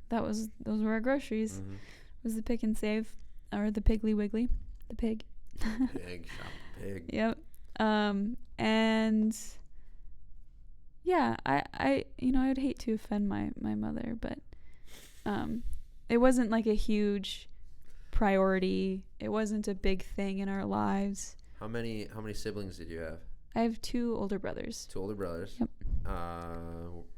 those were our groceries. Was the Pick and Save, or the Piggly Wiggly, the pig. Pig, shop pig. Yep. And Yeah, I I'd hate to offend my mother, but it wasn't like a huge priority. It wasn't a big thing in our lives. How many siblings did you have? I have 2 older brothers. 2 older brothers. Yep.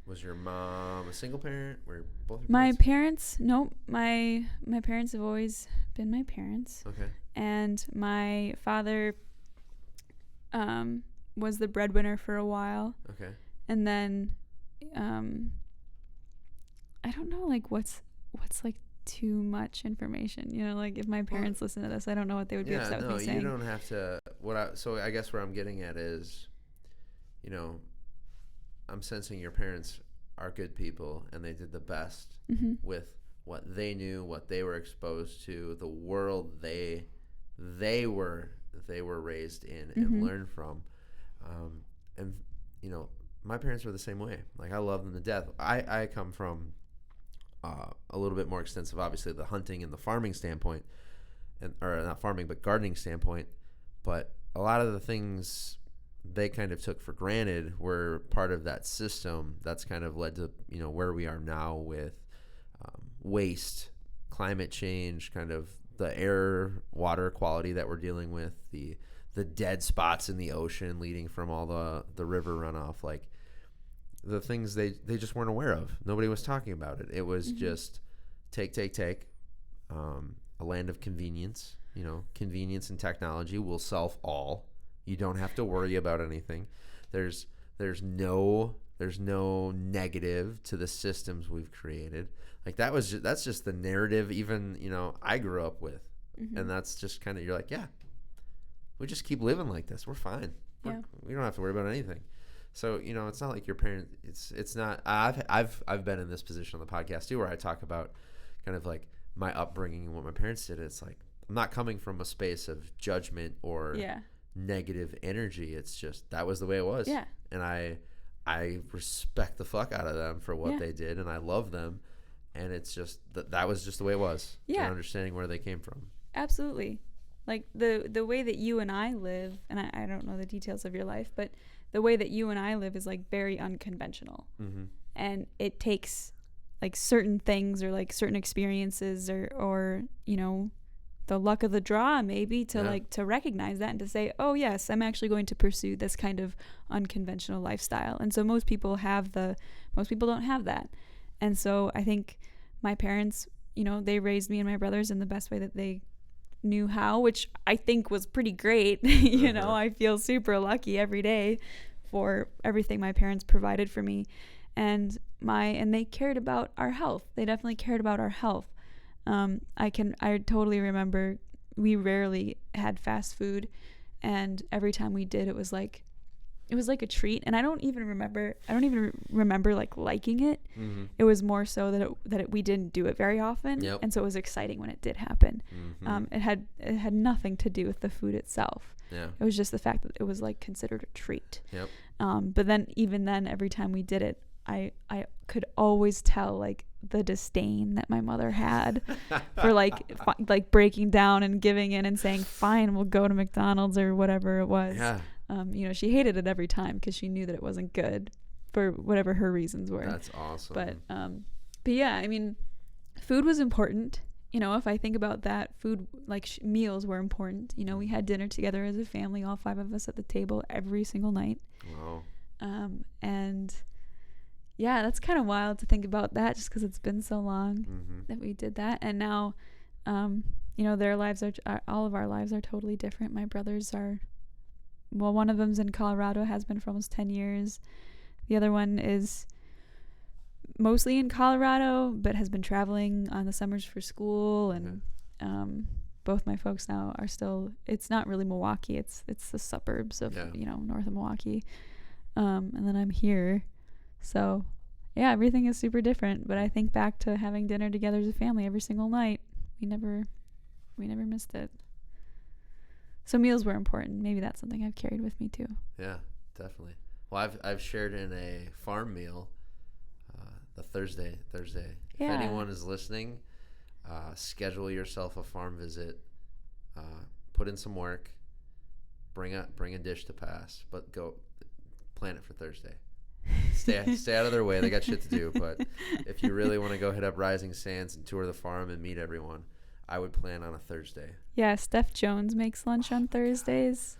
Was your mom a single parent? Were both your My parents? parents, nope. My parents have always been my parents. Okay. And my father was the breadwinner for a while. Okay. And then I don't know like what's like too much information. Like if my parents listen to this, I don't know what they would be upset with me saying. You don't have to. So I guess where I'm getting at is, I'm sensing your parents are good people and they did the best with what they knew, what they were exposed to, the world they were raised in and learned from. And my parents were the same way. Like, I love them to death. I come from a little bit more extensive, obviously, the hunting and the farming standpoint, or not farming, but gardening standpoint. But a lot of the things they kind of took for granted were part of that system that's kind of led to, where we are now with waste, climate change, kind of the air, water quality that we're dealing with, the dead spots in the ocean leading from all the river runoff, like the things they just weren't aware of. Nobody was talking about it. It was just take. A land of convenience. Convenience and technology will solve all. You don't have to worry about anything. There's no negative to the systems we've created. Like that's just the narrative even I grew up with, and that's just kind of, you're like, yeah, we just keep living like this. We're fine. We don't have to worry about anything. So it's not like your parents. It's not. I've been in this position on the podcast too, where I talk about kind of like my upbringing and what my parents did. It's like I'm not coming from a space of judgment or negative energy. It's just that was the way it was. Yeah. And I respect the fuck out of them for what they did, and I love them. And it's just that was just the way it was. Yeah. And understanding where they came from. Absolutely. Like the way that you and I live, and I don't know the details of your life, but the way that you and I live is like very unconventional. And it takes like certain things or like certain experiences or the luck of the draw maybe to like to recognize that and to say, oh yes, I'm actually going to pursue this kind of unconventional lifestyle. And so most people don't have that. And so I think my parents, they raised me and my brothers in the best way that they knew how, which I think was pretty great. I feel super lucky every day for everything my parents provided for me. And they cared about our health. They definitely cared about our health. I totally remember we rarely had fast food, and every time we did, it was like a treat. And I don't even remember like liking it. It was more so that we didn't do it very often. Yep. And so it was exciting when it did happen. It had nothing to do with the food itself. Yeah. It was just the fact that it was like considered a treat. Yep. But then even then, every time we did it, I could always tell like the disdain that my mother had for like breaking down and giving in and saying, fine, we'll go to McDonald's or whatever it was. Yeah. She hated it every time because she knew that it wasn't good for whatever her reasons were. That's awesome. But yeah, I mean, food was important. If I think about that, food, like meals were important. We had dinner together as a family, all 5 of us at the table every single night. Wow. And yeah, that's kind of wild to think about that just because it's been so long that we did that. And now, their lives all of our lives are totally different. My brothers are, well, one of them's in Colorado, has been for almost 10 years. The other one is mostly in Colorado, but has been traveling on the summers for school. And both my folks now are still, it's not really Milwaukee. It's the suburbs of, north of Milwaukee. And then I'm here. So yeah, everything is super different. But I think back to having dinner together as a family every single night. We never missed it. So meals were important. Maybe that's something I've carried with me too. Yeah, definitely. Well, I've shared in a farm meal, the Thursday. Yeah. If anyone is listening, schedule yourself a farm visit. Put in some work. Bring a dish to pass, but go plan it for Thursday. stay out of their way. They got shit to do. But if you really want to go hit up Rising Sands and tour the farm and meet everyone, I would plan on a Thursday. Yeah, Steph Jones makes lunch on Thursdays,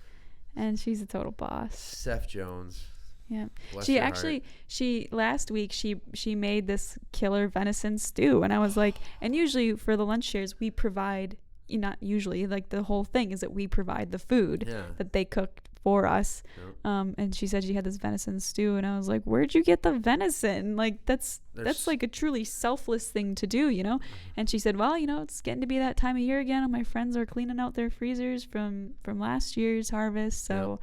and she's a total boss. Steph Jones. Yeah. Bless She your actually heart. she last week she made this killer venison stew, and I was like, and usually for the lunch shares we provide, not usually, like the whole thing is that we provide the food Yeah. that they cooked for us. Yep. And she said she had this venison stew, and I was like, where'd you get the venison? Like that's There's- like a truly selfless thing to do, you know? And she said, well, it's getting to be that time of year again, and my friends are cleaning out their freezers from last year's harvest, so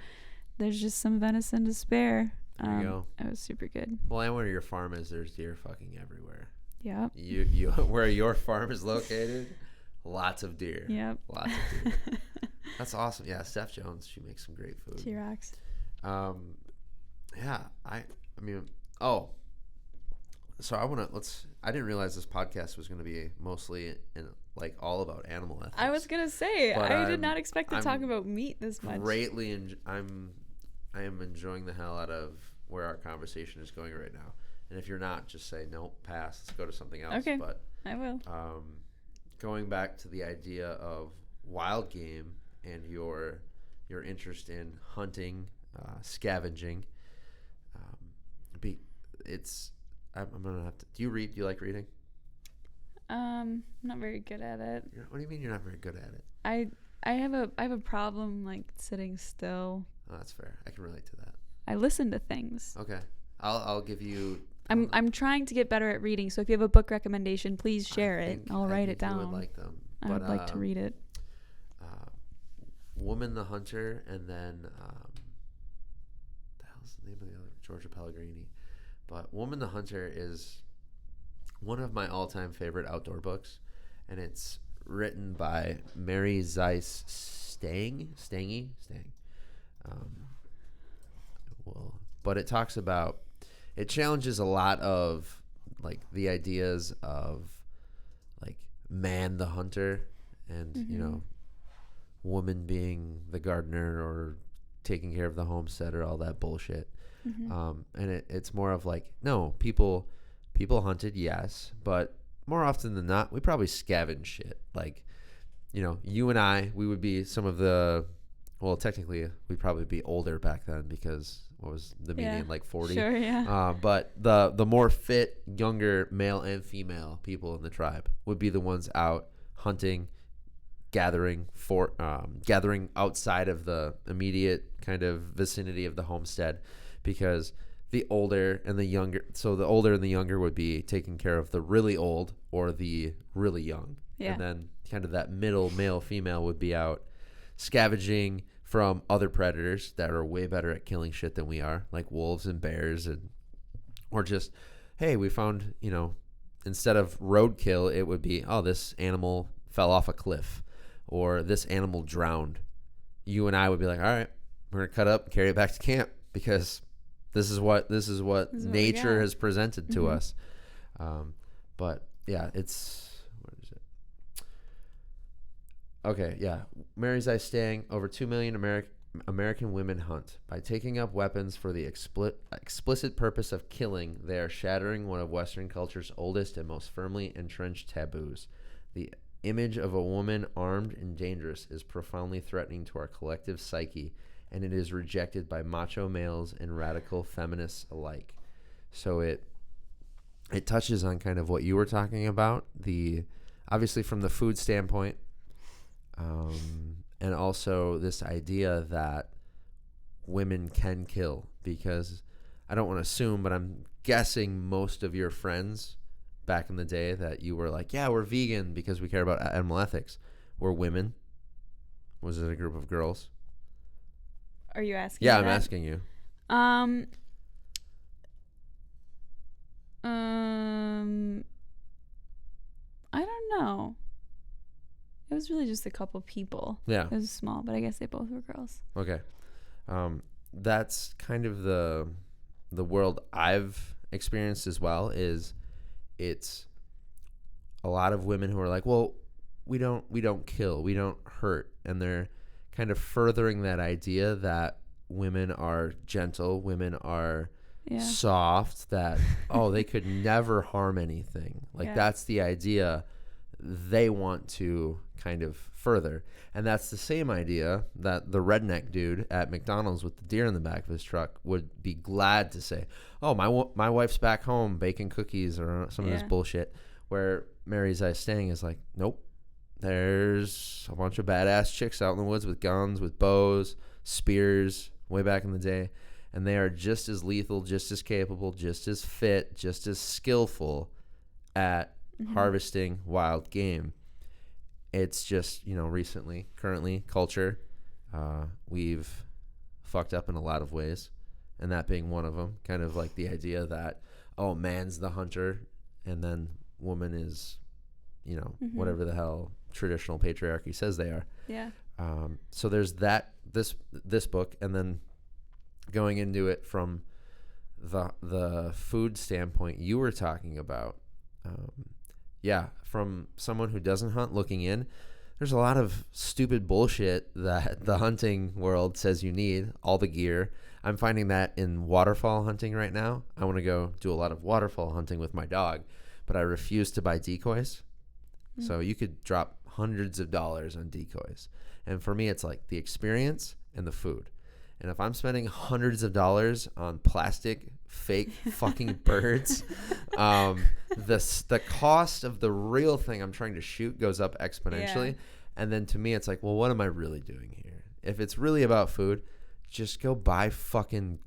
there's just some venison to spare. There you go. It was super good. Well, and where your farm is, there's deer fucking everywhere. Yep. You where your farm is located, lots of deer. Yep. Lots of deer. That's awesome. Yeah, Steph Jones, she makes some great food. She rocks. Yeah, I mean, so I didn't realize this podcast was going to be mostly like all about animal ethics. I was gonna say, But I did not expect to I'm talk about meat this much. I am enjoying the hell out of where our conversation is going right now. And if you're not, just say nope, pass. Let's go to something else. Okay. But I will. going back to the idea of wild game and your interest in hunting, scavenging, I'm gonna have to. Do you read? Do you like reading? I'm not very good at it. What do you mean you're not very good at it? I have a problem like sitting still. Oh, that's fair. I can relate to that. I listen to things. Okay, I'll give you. I'm trying to get better at reading. So if you have a book recommendation, please share it. I'll write it down. I would like them. I would like to read it. Woman the Hunter, and then the hell's the name of the other? Georgia Pellegrini. But Woman the Hunter is one of my all-time favorite outdoor books, and it's written by Mary Zeiss Stang. But it talks about, it challenges a lot of like the ideas of like man the hunter and woman being the gardener or taking care of the homestead or all that bullshit. And it's more of like, no, people hunted, yes, but more often than not, we probably scavenge shit. Like, you and I, we would be some of the, well, technically we'd probably be older back then because what was the median, like 40? Sure, yeah. But the more fit, younger male and female people in the tribe would be the ones out hunting, gathering outside of the immediate kind of vicinity of the homestead, because the older and the younger would be taking care of the really old or the really young. Yeah. And then kind of that middle male female would be out scavenging from other predators that are way better at killing shit than we are, like wolves and bears, or just, hey, we found, instead of roadkill, it would be, oh, this animal fell off a cliff or this animal drowned. You and I would be like, all right, we're going to cut up and carry it back to camp because this is what nature has presented to us. But yeah, what is it? Okay, yeah. Mary Zeiss Stang, over 2 million American women hunt. By taking up weapons for the explicit purpose of killing, they are shattering one of Western culture's oldest and most firmly entrenched taboos. The image of a woman armed and dangerous is profoundly threatening to our collective psyche, and it is rejected by macho males and radical feminists alike. So it touches on kind of what you were talking about, obviously from the food standpoint, and also this idea that women can kill, because I don't want to assume, but I'm guessing most of your friends back in the day that you were like, yeah, we're vegan because we care about animal ethics, were women. Was it a group of girls? Are you asking? Yeah, that? I'm asking you. I don't know. It was really just a couple people. Yeah. It was small, but I guess they both were girls. Okay. That's kind of the world I've experienced as well. It's a lot of women who are like, well, we don't kill, we don't hurt, and they're kind of furthering that idea that women are gentle, women are Yeah. soft that, oh, they could never harm anything. Like, Yeah. that's the idea they want to kind of further. And that's the same idea that the redneck dude at McDonald's with the deer in the back of his truck would be glad to say, oh, my wife's back home baking cookies or some of this Yeah. bullshit. Where Mary's Eye Staying is like, nope, there's a bunch of badass chicks out in the woods with guns, with bows, spears, way back in the day. And they are just as lethal, just as capable, just as fit, just as skillful at harvesting wild game. It's just, currently, culture, we've fucked up in a lot of ways, and that being one of them. Kind of like the idea that, oh, man's the hunter, and then woman is, whatever the hell traditional patriarchy says they are. Yeah. So there's this book, and then going into it from the food standpoint you were talking about. From someone who doesn't hunt looking in, there's a lot of stupid bullshit that the hunting world says you need, all the gear. I'm finding that in waterfall hunting right now. I want to go do a lot of waterfall hunting with my dog, but I refuse to buy decoys. So you could drop hundreds of dollars on decoys. And for me, it's like the experience and the food. And if I'm spending hundreds of dollars on plastic fake fucking birds, the cost of the real thing I'm trying to shoot goes up exponentially. Yeah. And then to me, it's like, well, what am I really doing here? If it's really about food, just go buy fucking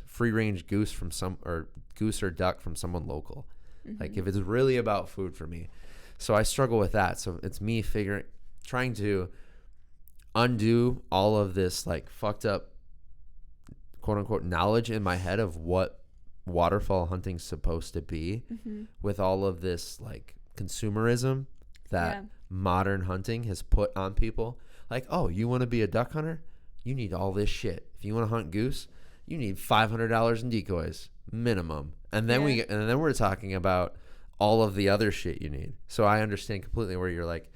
free range goose or goose or duck from someone local. Like, if it's really about food for me. So I struggle with that. So it's me trying to undo all of this like fucked up quote unquote knowledge in my head of what waterfall hunting's supposed to be with all of this like consumerism that modern hunting has put on people. Like, oh, you want to be a duck hunter? You need all this shit. If you want to hunt goose, you need $500 in decoys minimum. And then we're talking about all of the other shit you need. So I understand completely where you're like,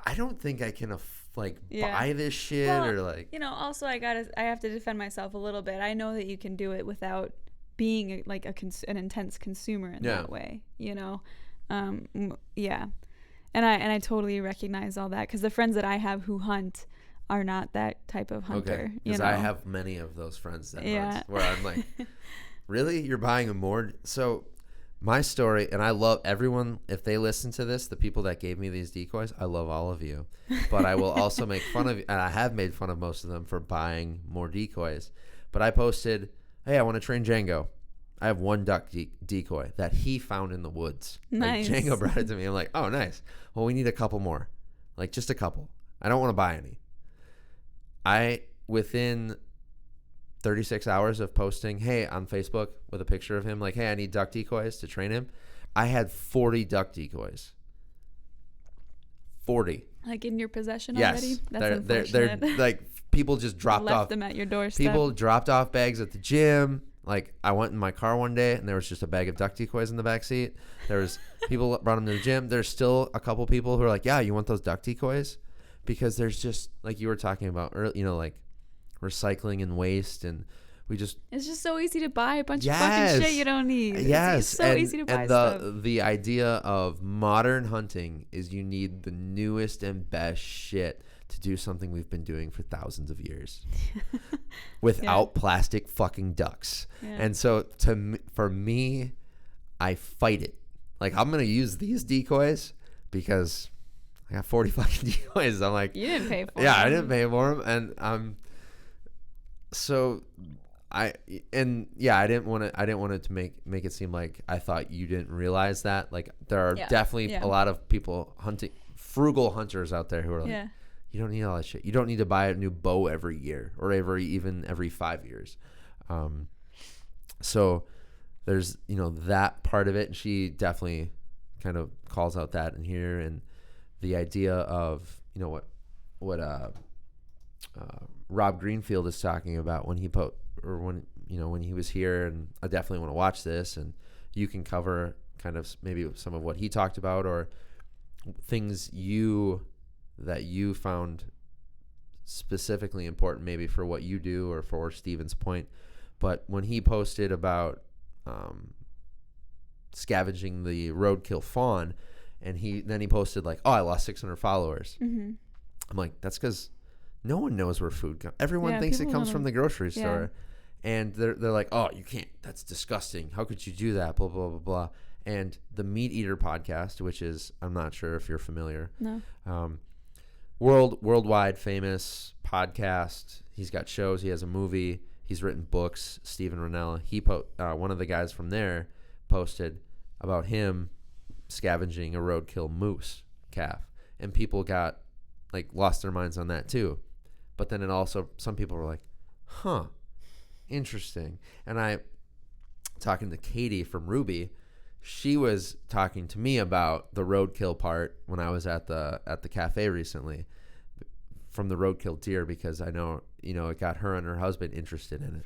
I don't think I can buy this shit or like, also I have to defend myself a little bit. I know that you can do it without being an intense consumer in that way, And I totally recognize all that because the friends that I have who hunt are not that type of hunter. Because I have many of those friends that hunt where I'm like, really? You're buying a more? So my story, and I love everyone, if they listen to this, the people that gave me these decoys, I love all of you. But I will also make fun of you, and I have made fun of most of them for buying more decoys. But I posted, hey, I want to train Django. I have one duck decoy that he found in the woods. Nice. Like, Django brought it to me. I'm like, oh, nice. Well, we need a couple more. Like, just a couple. I don't want to buy any. Within 36 hours of posting, hey, on Facebook with a picture of him, like, hey, I need duck decoys to train him. I had 40 duck decoys. 40. Like in your possession yes. already? That's unfortunate. They're like, people just dropped left them at your doorstep. People dropped off bags at the gym. Like, I went in my car one day and there was just a bag of duck decoys in the back seat. There was people brought them to the gym. There's still a couple people who are like, yeah, you want those duck decoys? Because there's just, like you were talking about earlier, like recycling and waste, and it's just so easy to buy a bunch of fucking shit you don't need. Yes. It's so easy to buy stuff. And the idea of modern hunting is you need the newest and best shit to do something we've been doing for thousands of years without plastic fucking ducks. Yeah. And so for me, I fight it. Like, I'm going to use these decoys because I got 40 fucking decoys. I'm like, you didn't pay for them. Yeah, I didn't pay for them. And so I didn't want it to make it seem like I thought you didn't realize that. Like, there are definitely a lot of people frugal hunters out there who are like, you don't need all that shit. You don't need to buy a new bow every year or every 5 years. So there's, that part of it. And she definitely kind of calls out that in here. And the idea of, what Rob Greenfield is talking about when he when he was here, and I definitely want to watch this, and you can cover kind of maybe some of what he talked about or things that you found specifically important maybe for what you do or for Steven's point. But when he posted about scavenging the roadkill fawn, and he posted like, oh, I lost 600 followers. Mm-hmm. I'm like, that's because no one knows where food comes. Everyone Yeah, thinks it people comes don't from know. the grocery Yeah. store, and they're like, oh, you can't. That's disgusting. How could you do that? Blah blah blah blah. And the Meat Eater podcast, which is, I'm not sure if you're familiar, No. worldwide famous podcast. He's got shows. He has a movie. He's written books. Steven Ranella. One of the guys from there posted about him scavenging a roadkill moose calf, and people got like lost their minds on that too. But then it also, some people were like, huh, interesting. And I, talking to Katie from Ruby, she was talking to me about the roadkill part when I was at the cafe recently, from the roadkill deer, because I know, it got her and her husband interested in it.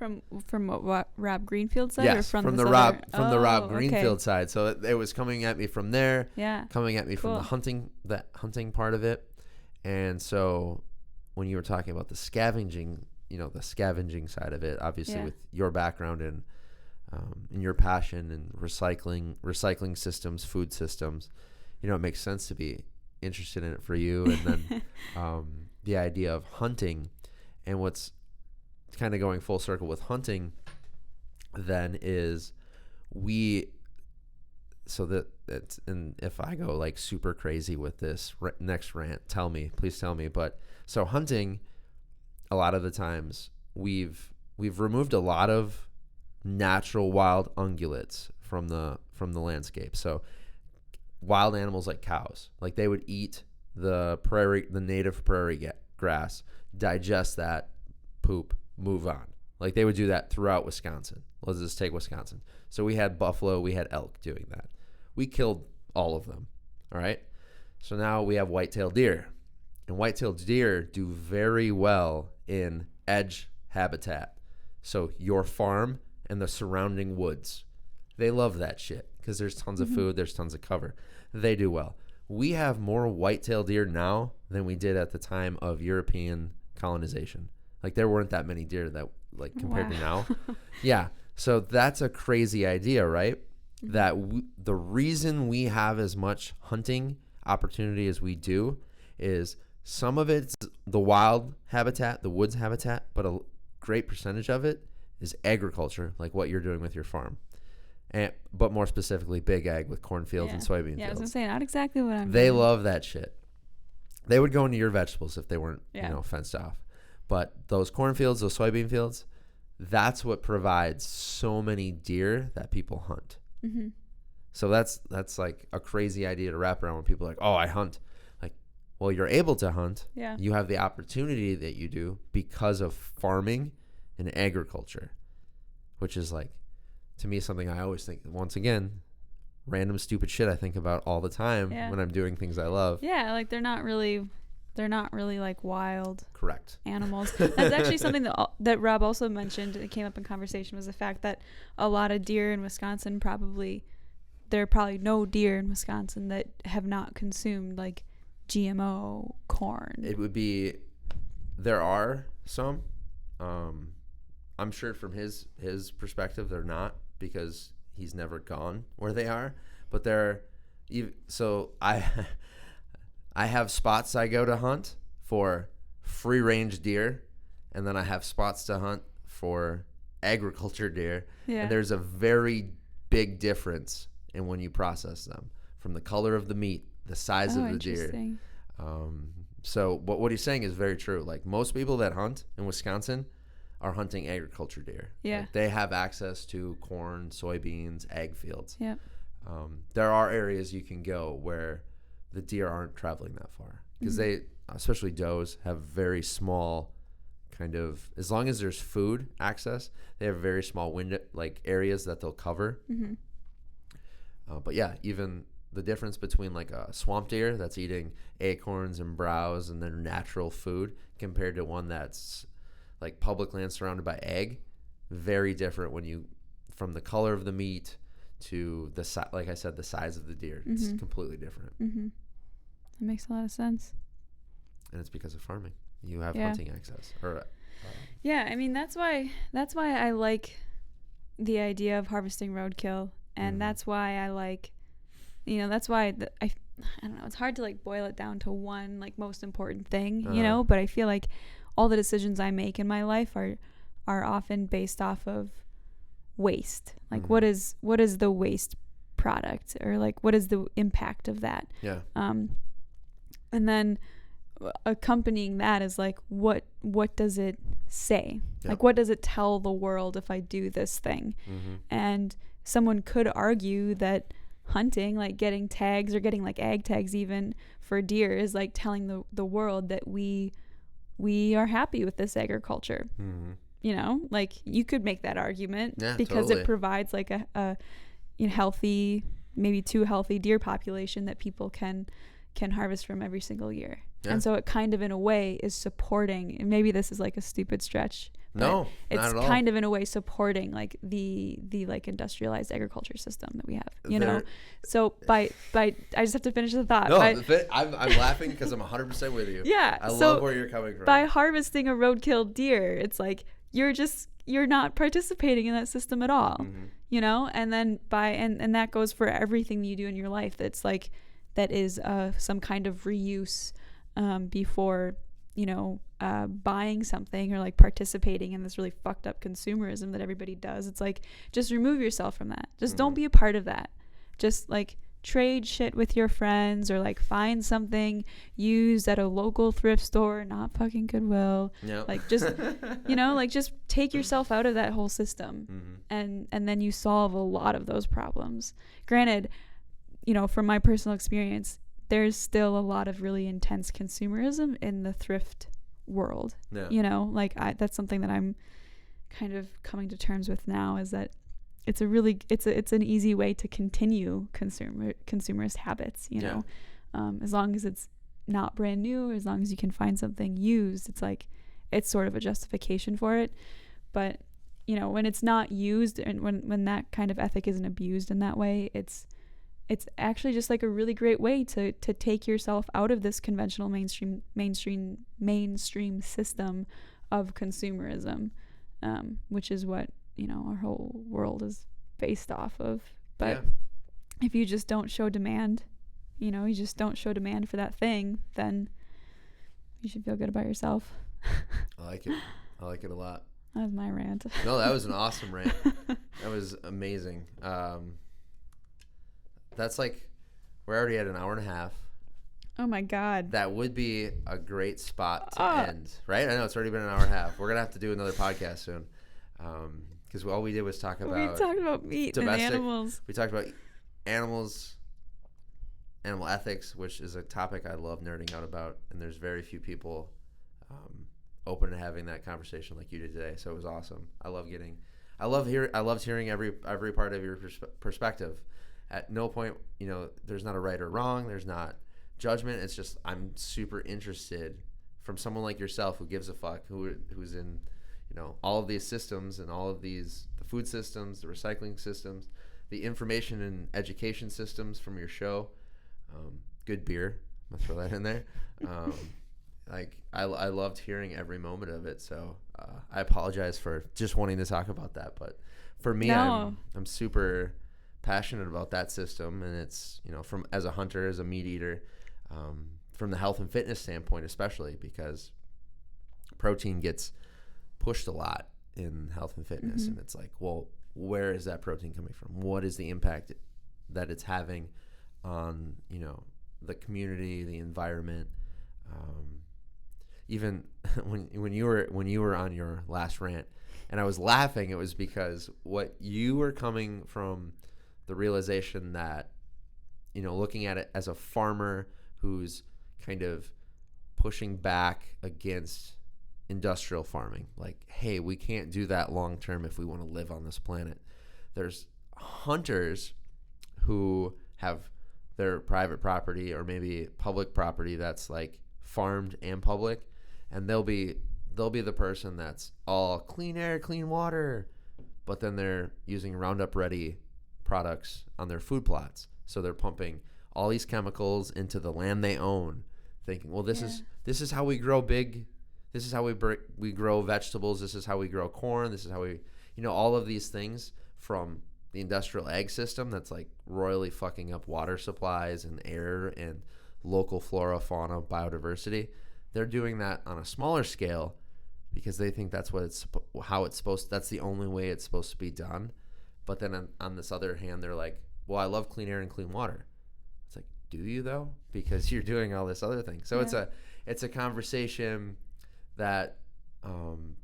From what Rob Greenfield said? Yes, or from this the other- Rob okay. Greenfield side. So it was coming at me from there, Yeah. coming at me from the hunting part of it. And so when you were talking about the scavenging, the scavenging side of it, obviously Yeah. with your background and your passion and recycling systems, food systems, it makes sense to be interested in it for you. And then the idea of hunting, and what's kind of going full circle with hunting then is and if I go like super crazy with this next rant, please tell me. But so hunting, a lot of the times we've removed a lot of natural wild ungulates from the landscape. So wild animals like cows, like they would eat the native prairie grass, digest that poop, move on. Like they would do that throughout Wisconsin. Let's just take Wisconsin. So we had buffalo, we had elk doing that. We killed all of them. All right. So now we have white-tailed deer, and white-tailed deer do very well in edge habitat. So your farm and the surrounding woods, they love that shit because there's tons of food, there's tons of cover. They do well. We have more white-tailed deer now than we did at the time of European colonization. Like there weren't that many deer that like compared to now. Yeah. So that's a crazy idea, right? That the reason we have as much hunting opportunity as we do is some of it's the wild habitat, the woods habitat, but a great percentage of it is agriculture, like what you're doing with your farm. But more specifically, big ag with cornfields and soybean Yeah, I was fields. going to say, not exactly what I'm They doing. love that shit. They would go into your vegetables if they weren't, Yeah. fenced off. But those cornfields, those soybean fields, that's what provides so many deer that people hunt. Mm-hmm. So that's like a crazy idea to wrap around when people are like, oh, I hunt. Like, well, you're able to hunt. Yeah. You have the opportunity that you do because of farming and agriculture, which is like, to me, something I always think, once again, random stupid shit I think about all the time when I'm doing things I love. Yeah, like they're not really like wild Correct. animals. That's actually something that Rob also mentioned. It came up in conversation, was the fact that a lot of deer in Wisconsin there are probably no deer in Wisconsin that have not consumed like GMO corn. It would be, there are some. I'm sure from his perspective they're not, because he's never gone where they are. But so I have spots I go to hunt for free range deer, and then I have spots to hunt for agriculture deer. Yeah. And there's a very big difference in when you process them, from the color of the meat, the size of the deer. Interesting. So what he's saying is very true. Like most people that hunt in Wisconsin are hunting agriculture deer. Yeah. Like they have access to corn, soybeans, ag fields. Yep. There are areas you can go where the deer aren't traveling that far, because they, especially does, have very small kind of, as long as there's food access, they have very small window, like areas that they'll cover. Mm-hmm. But yeah, even the difference between like a swamp deer that's eating acorns and browse and their natural food compared to one that's like public land surrounded by ag, very different from the color of the meat to the like I said, the size of the deer. It's completely different. Mm-hmm. That makes a lot of sense. And it's because of farming. You have hunting access. Yeah, I mean that's why I like the idea of harvesting roadkill, and that's why I like, that's why I don't know, it's hard to like boil it down to one like most important thing, but I feel like all the decisions I make in my life are often based off of waste. Like what is the waste product, or like what is the impact of that? And then accompanying that is like what does it say? Like what does it tell the world if I do this thing? And someone could argue that hunting, like getting tags or getting like ag tags even for deer, is like telling the world that we are happy with this agriculture. Like you could make that argument because it provides like a healthy, maybe too healthy deer population that people can harvest from every single year. And so it kind of in a way is supporting, and maybe this is like a stupid stretch, but it's kind of in a way supporting like the like industrialized agriculture system that we have, so by I just have to finish the thought. I'm laughing because I'm 100% with you. I love where you're coming from. By harvesting a roadkill deer, it's like you're not participating in that system at all, and then and that goes for everything you do in your life that's like that is some kind of reuse before buying something or like participating in this really fucked up consumerism that everybody does. It's like, just remove yourself from that. Just don't be a part of that. Just like trade shit with your friends, or like find something used at a local thrift store, not fucking Goodwill. Like just like just take yourself out of that whole system, and then you solve a lot of those problems. Granted, from my personal experience, there's still a lot of really intense consumerism in the thrift world. Like that's something that I'm kind of coming to terms with now, is that it's an easy way to continue consumerist habits, as long as it's not brand new, as long as you can find something used, it's sort of a justification for it. But when it's not used, and when that kind of ethic isn't abused in that way, it's actually just like a really great way to take yourself out of this conventional mainstream system of consumerism, which is what our whole world is based off of. But if you just don't show demand, you just don't show demand for that thing, then you should feel good about yourself. I like it a lot. That was my rant. No, that was an awesome rant. That was amazing. That's like, we're already at an hour and a half. Oh my God. That would be a great spot to end, right? I know it's already been an hour and a half. We're going to have to do another podcast soon. Because all we did was talk about... We talked about meat and animals. We talked about animals, animal ethics, which is a topic I love nerding out about. And there's very few people open to having that conversation like you did today. So it was awesome. I loved hearing every part of your perspective. At no point, there's not a right or wrong. There's not judgment. It's just, I'm super interested from someone like yourself who gives a fuck, who's in, all of these systems and all of these, the food systems, the recycling systems, the information and education systems from your show. Good beer. I'm gonna throw that in there. I loved hearing every moment of it. So I apologize for just wanting to talk about that. But for me, I'm super passionate about that system, and it's from as a hunter, as a meat eater, from the health and fitness standpoint, especially because protein gets pushed a lot in health and fitness, and it's like, well, where is that protein coming from? What is the impact that it's having on the community, the environment? Even when you were on your last rant, and I was laughing, it was because what you were coming from, the realization that, looking at it as a farmer who's kind of pushing back against industrial farming, like, hey, we can't do that long term if we want to live on this planet. There's hunters who have their private property or maybe public property that's like farmed and public, and they'll be the person that's all clean air, clean water, but then they're using Roundup Ready products on their food plots. So they're pumping all these chemicals into the land they own, thinking, well, this is how we grow big. This is how we grow vegetables. This is how we grow corn. This is how we, all of these things from the industrial ag system that's like royally fucking up water supplies and air and local flora, fauna, biodiversity. They're doing that on a smaller scale because they think that's what that's the only way it's supposed to be done. But then on this other hand, they're like, well, I love clean air and clean water. It's like, do you though? Because you're doing all this other thing. So it's a conversation that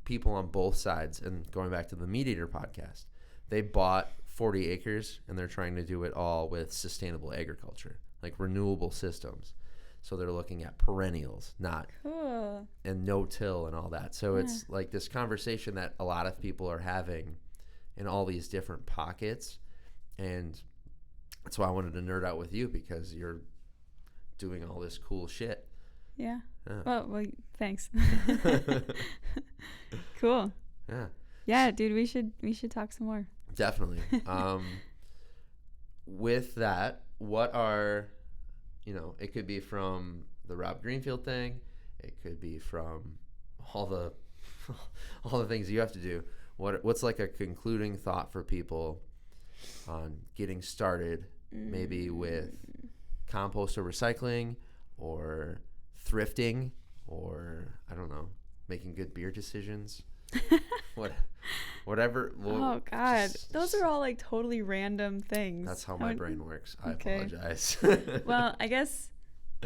people on both sides, and going back to the Meat Eater podcast, they bought 40 acres and they're trying to do it all with sustainable agriculture, like renewable systems. So they're looking at perennials, and no-till and all that. So it's like this conversation that a lot of people are having in all these different pockets. And that's why I wanted to nerd out with you, because you're doing all this cool shit. Yeah. Well, thanks. Cool. Yeah. Yeah, dude, we should talk some more. Definitely. With that, what are, it could be from the Rob Greenfield thing. It could be from all the things you have to do. What's like a concluding thought for people on getting started, maybe with compost or recycling or thrifting, or I don't know, making good beer decisions? Whatever. Oh God, those are all like totally random things. That's how my brain works. I Okay. apologize. Well, I guess.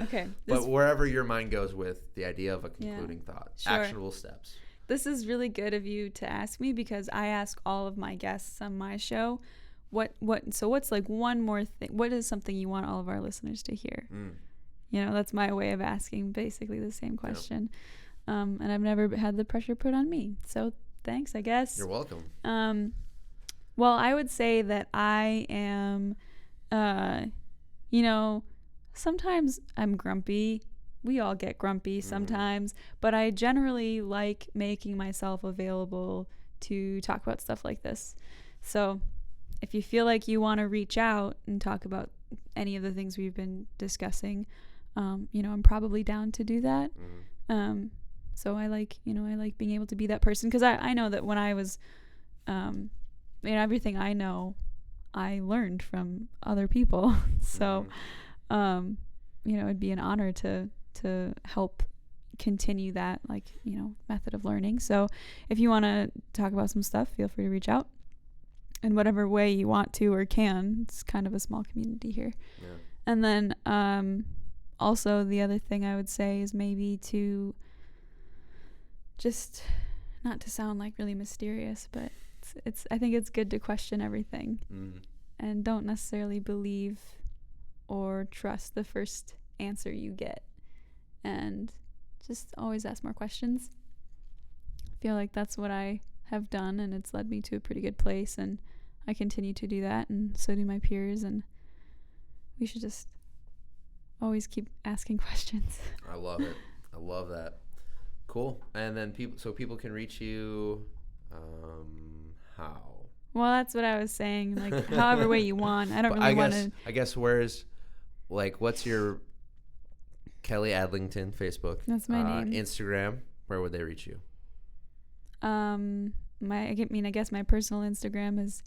Okay. But wherever your mind goes with the idea of a concluding thought, sure. actionable steps. This is really good of you to ask me, because I ask all of my guests on my show, so what's like one more thing? What is something you want all of our listeners to hear? That's my way of asking basically the same question. And I've never had the pressure put on me. So thanks, I guess. You're welcome. Well, I would say that I am, sometimes I'm grumpy. We all get grumpy sometimes, but I generally like making myself available to talk about stuff like this. So if you feel like you want to reach out and talk about any of the things we've been discussing, I'm probably down to do that. So I like being able to be that person, because I know that when I was, everything I know, I learned from other people. So, it'd be an honor to help continue that, method of learning. So if you want to talk about some stuff, feel free to reach out in whatever way you want to or can. It's kind of a small community here. Yeah. And then, also the other thing I would say is maybe to just, not to sound like really mysterious, but I think it's good to question everything and don't necessarily believe or trust the first answer you get, and just always ask more questions. I feel like that's what I have done, and it's led me to a pretty good place, and I continue to do that, and so do my peers, and we should just always keep asking questions. I love it. I love that. Cool. And then people can reach you how? Well, that's what I was saying, like however way you want. I don't really want to. I guess what's your Kelly Adlington Facebook? That's my name. Instagram, where would they reach you? I guess my personal Instagram is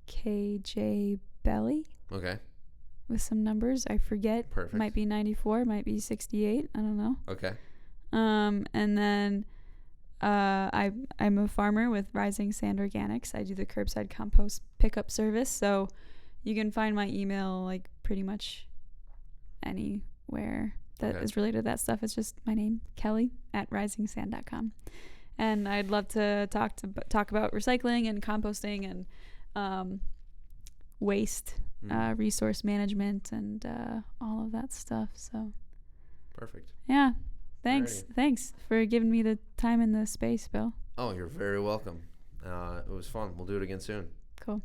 KJ Belly. Okay. With some numbers, I forget. Perfect. Might be 94, might be 68. I don't know. Okay. And then I'm a farmer with Rising Sand Organics. I do the curbside compost pickup service, so you can find my email like pretty much anywhere that is related to that stuff. It's just my name, Kelly, at risingsand.com. And I'd love to talk about recycling and composting and waste resource management and all of that stuff. So perfect. Yeah. Thanks. Alrighty. Thanks for giving me the time and the space, Bill. Oh, you're very welcome. It was fun. We'll do it again soon. Cool.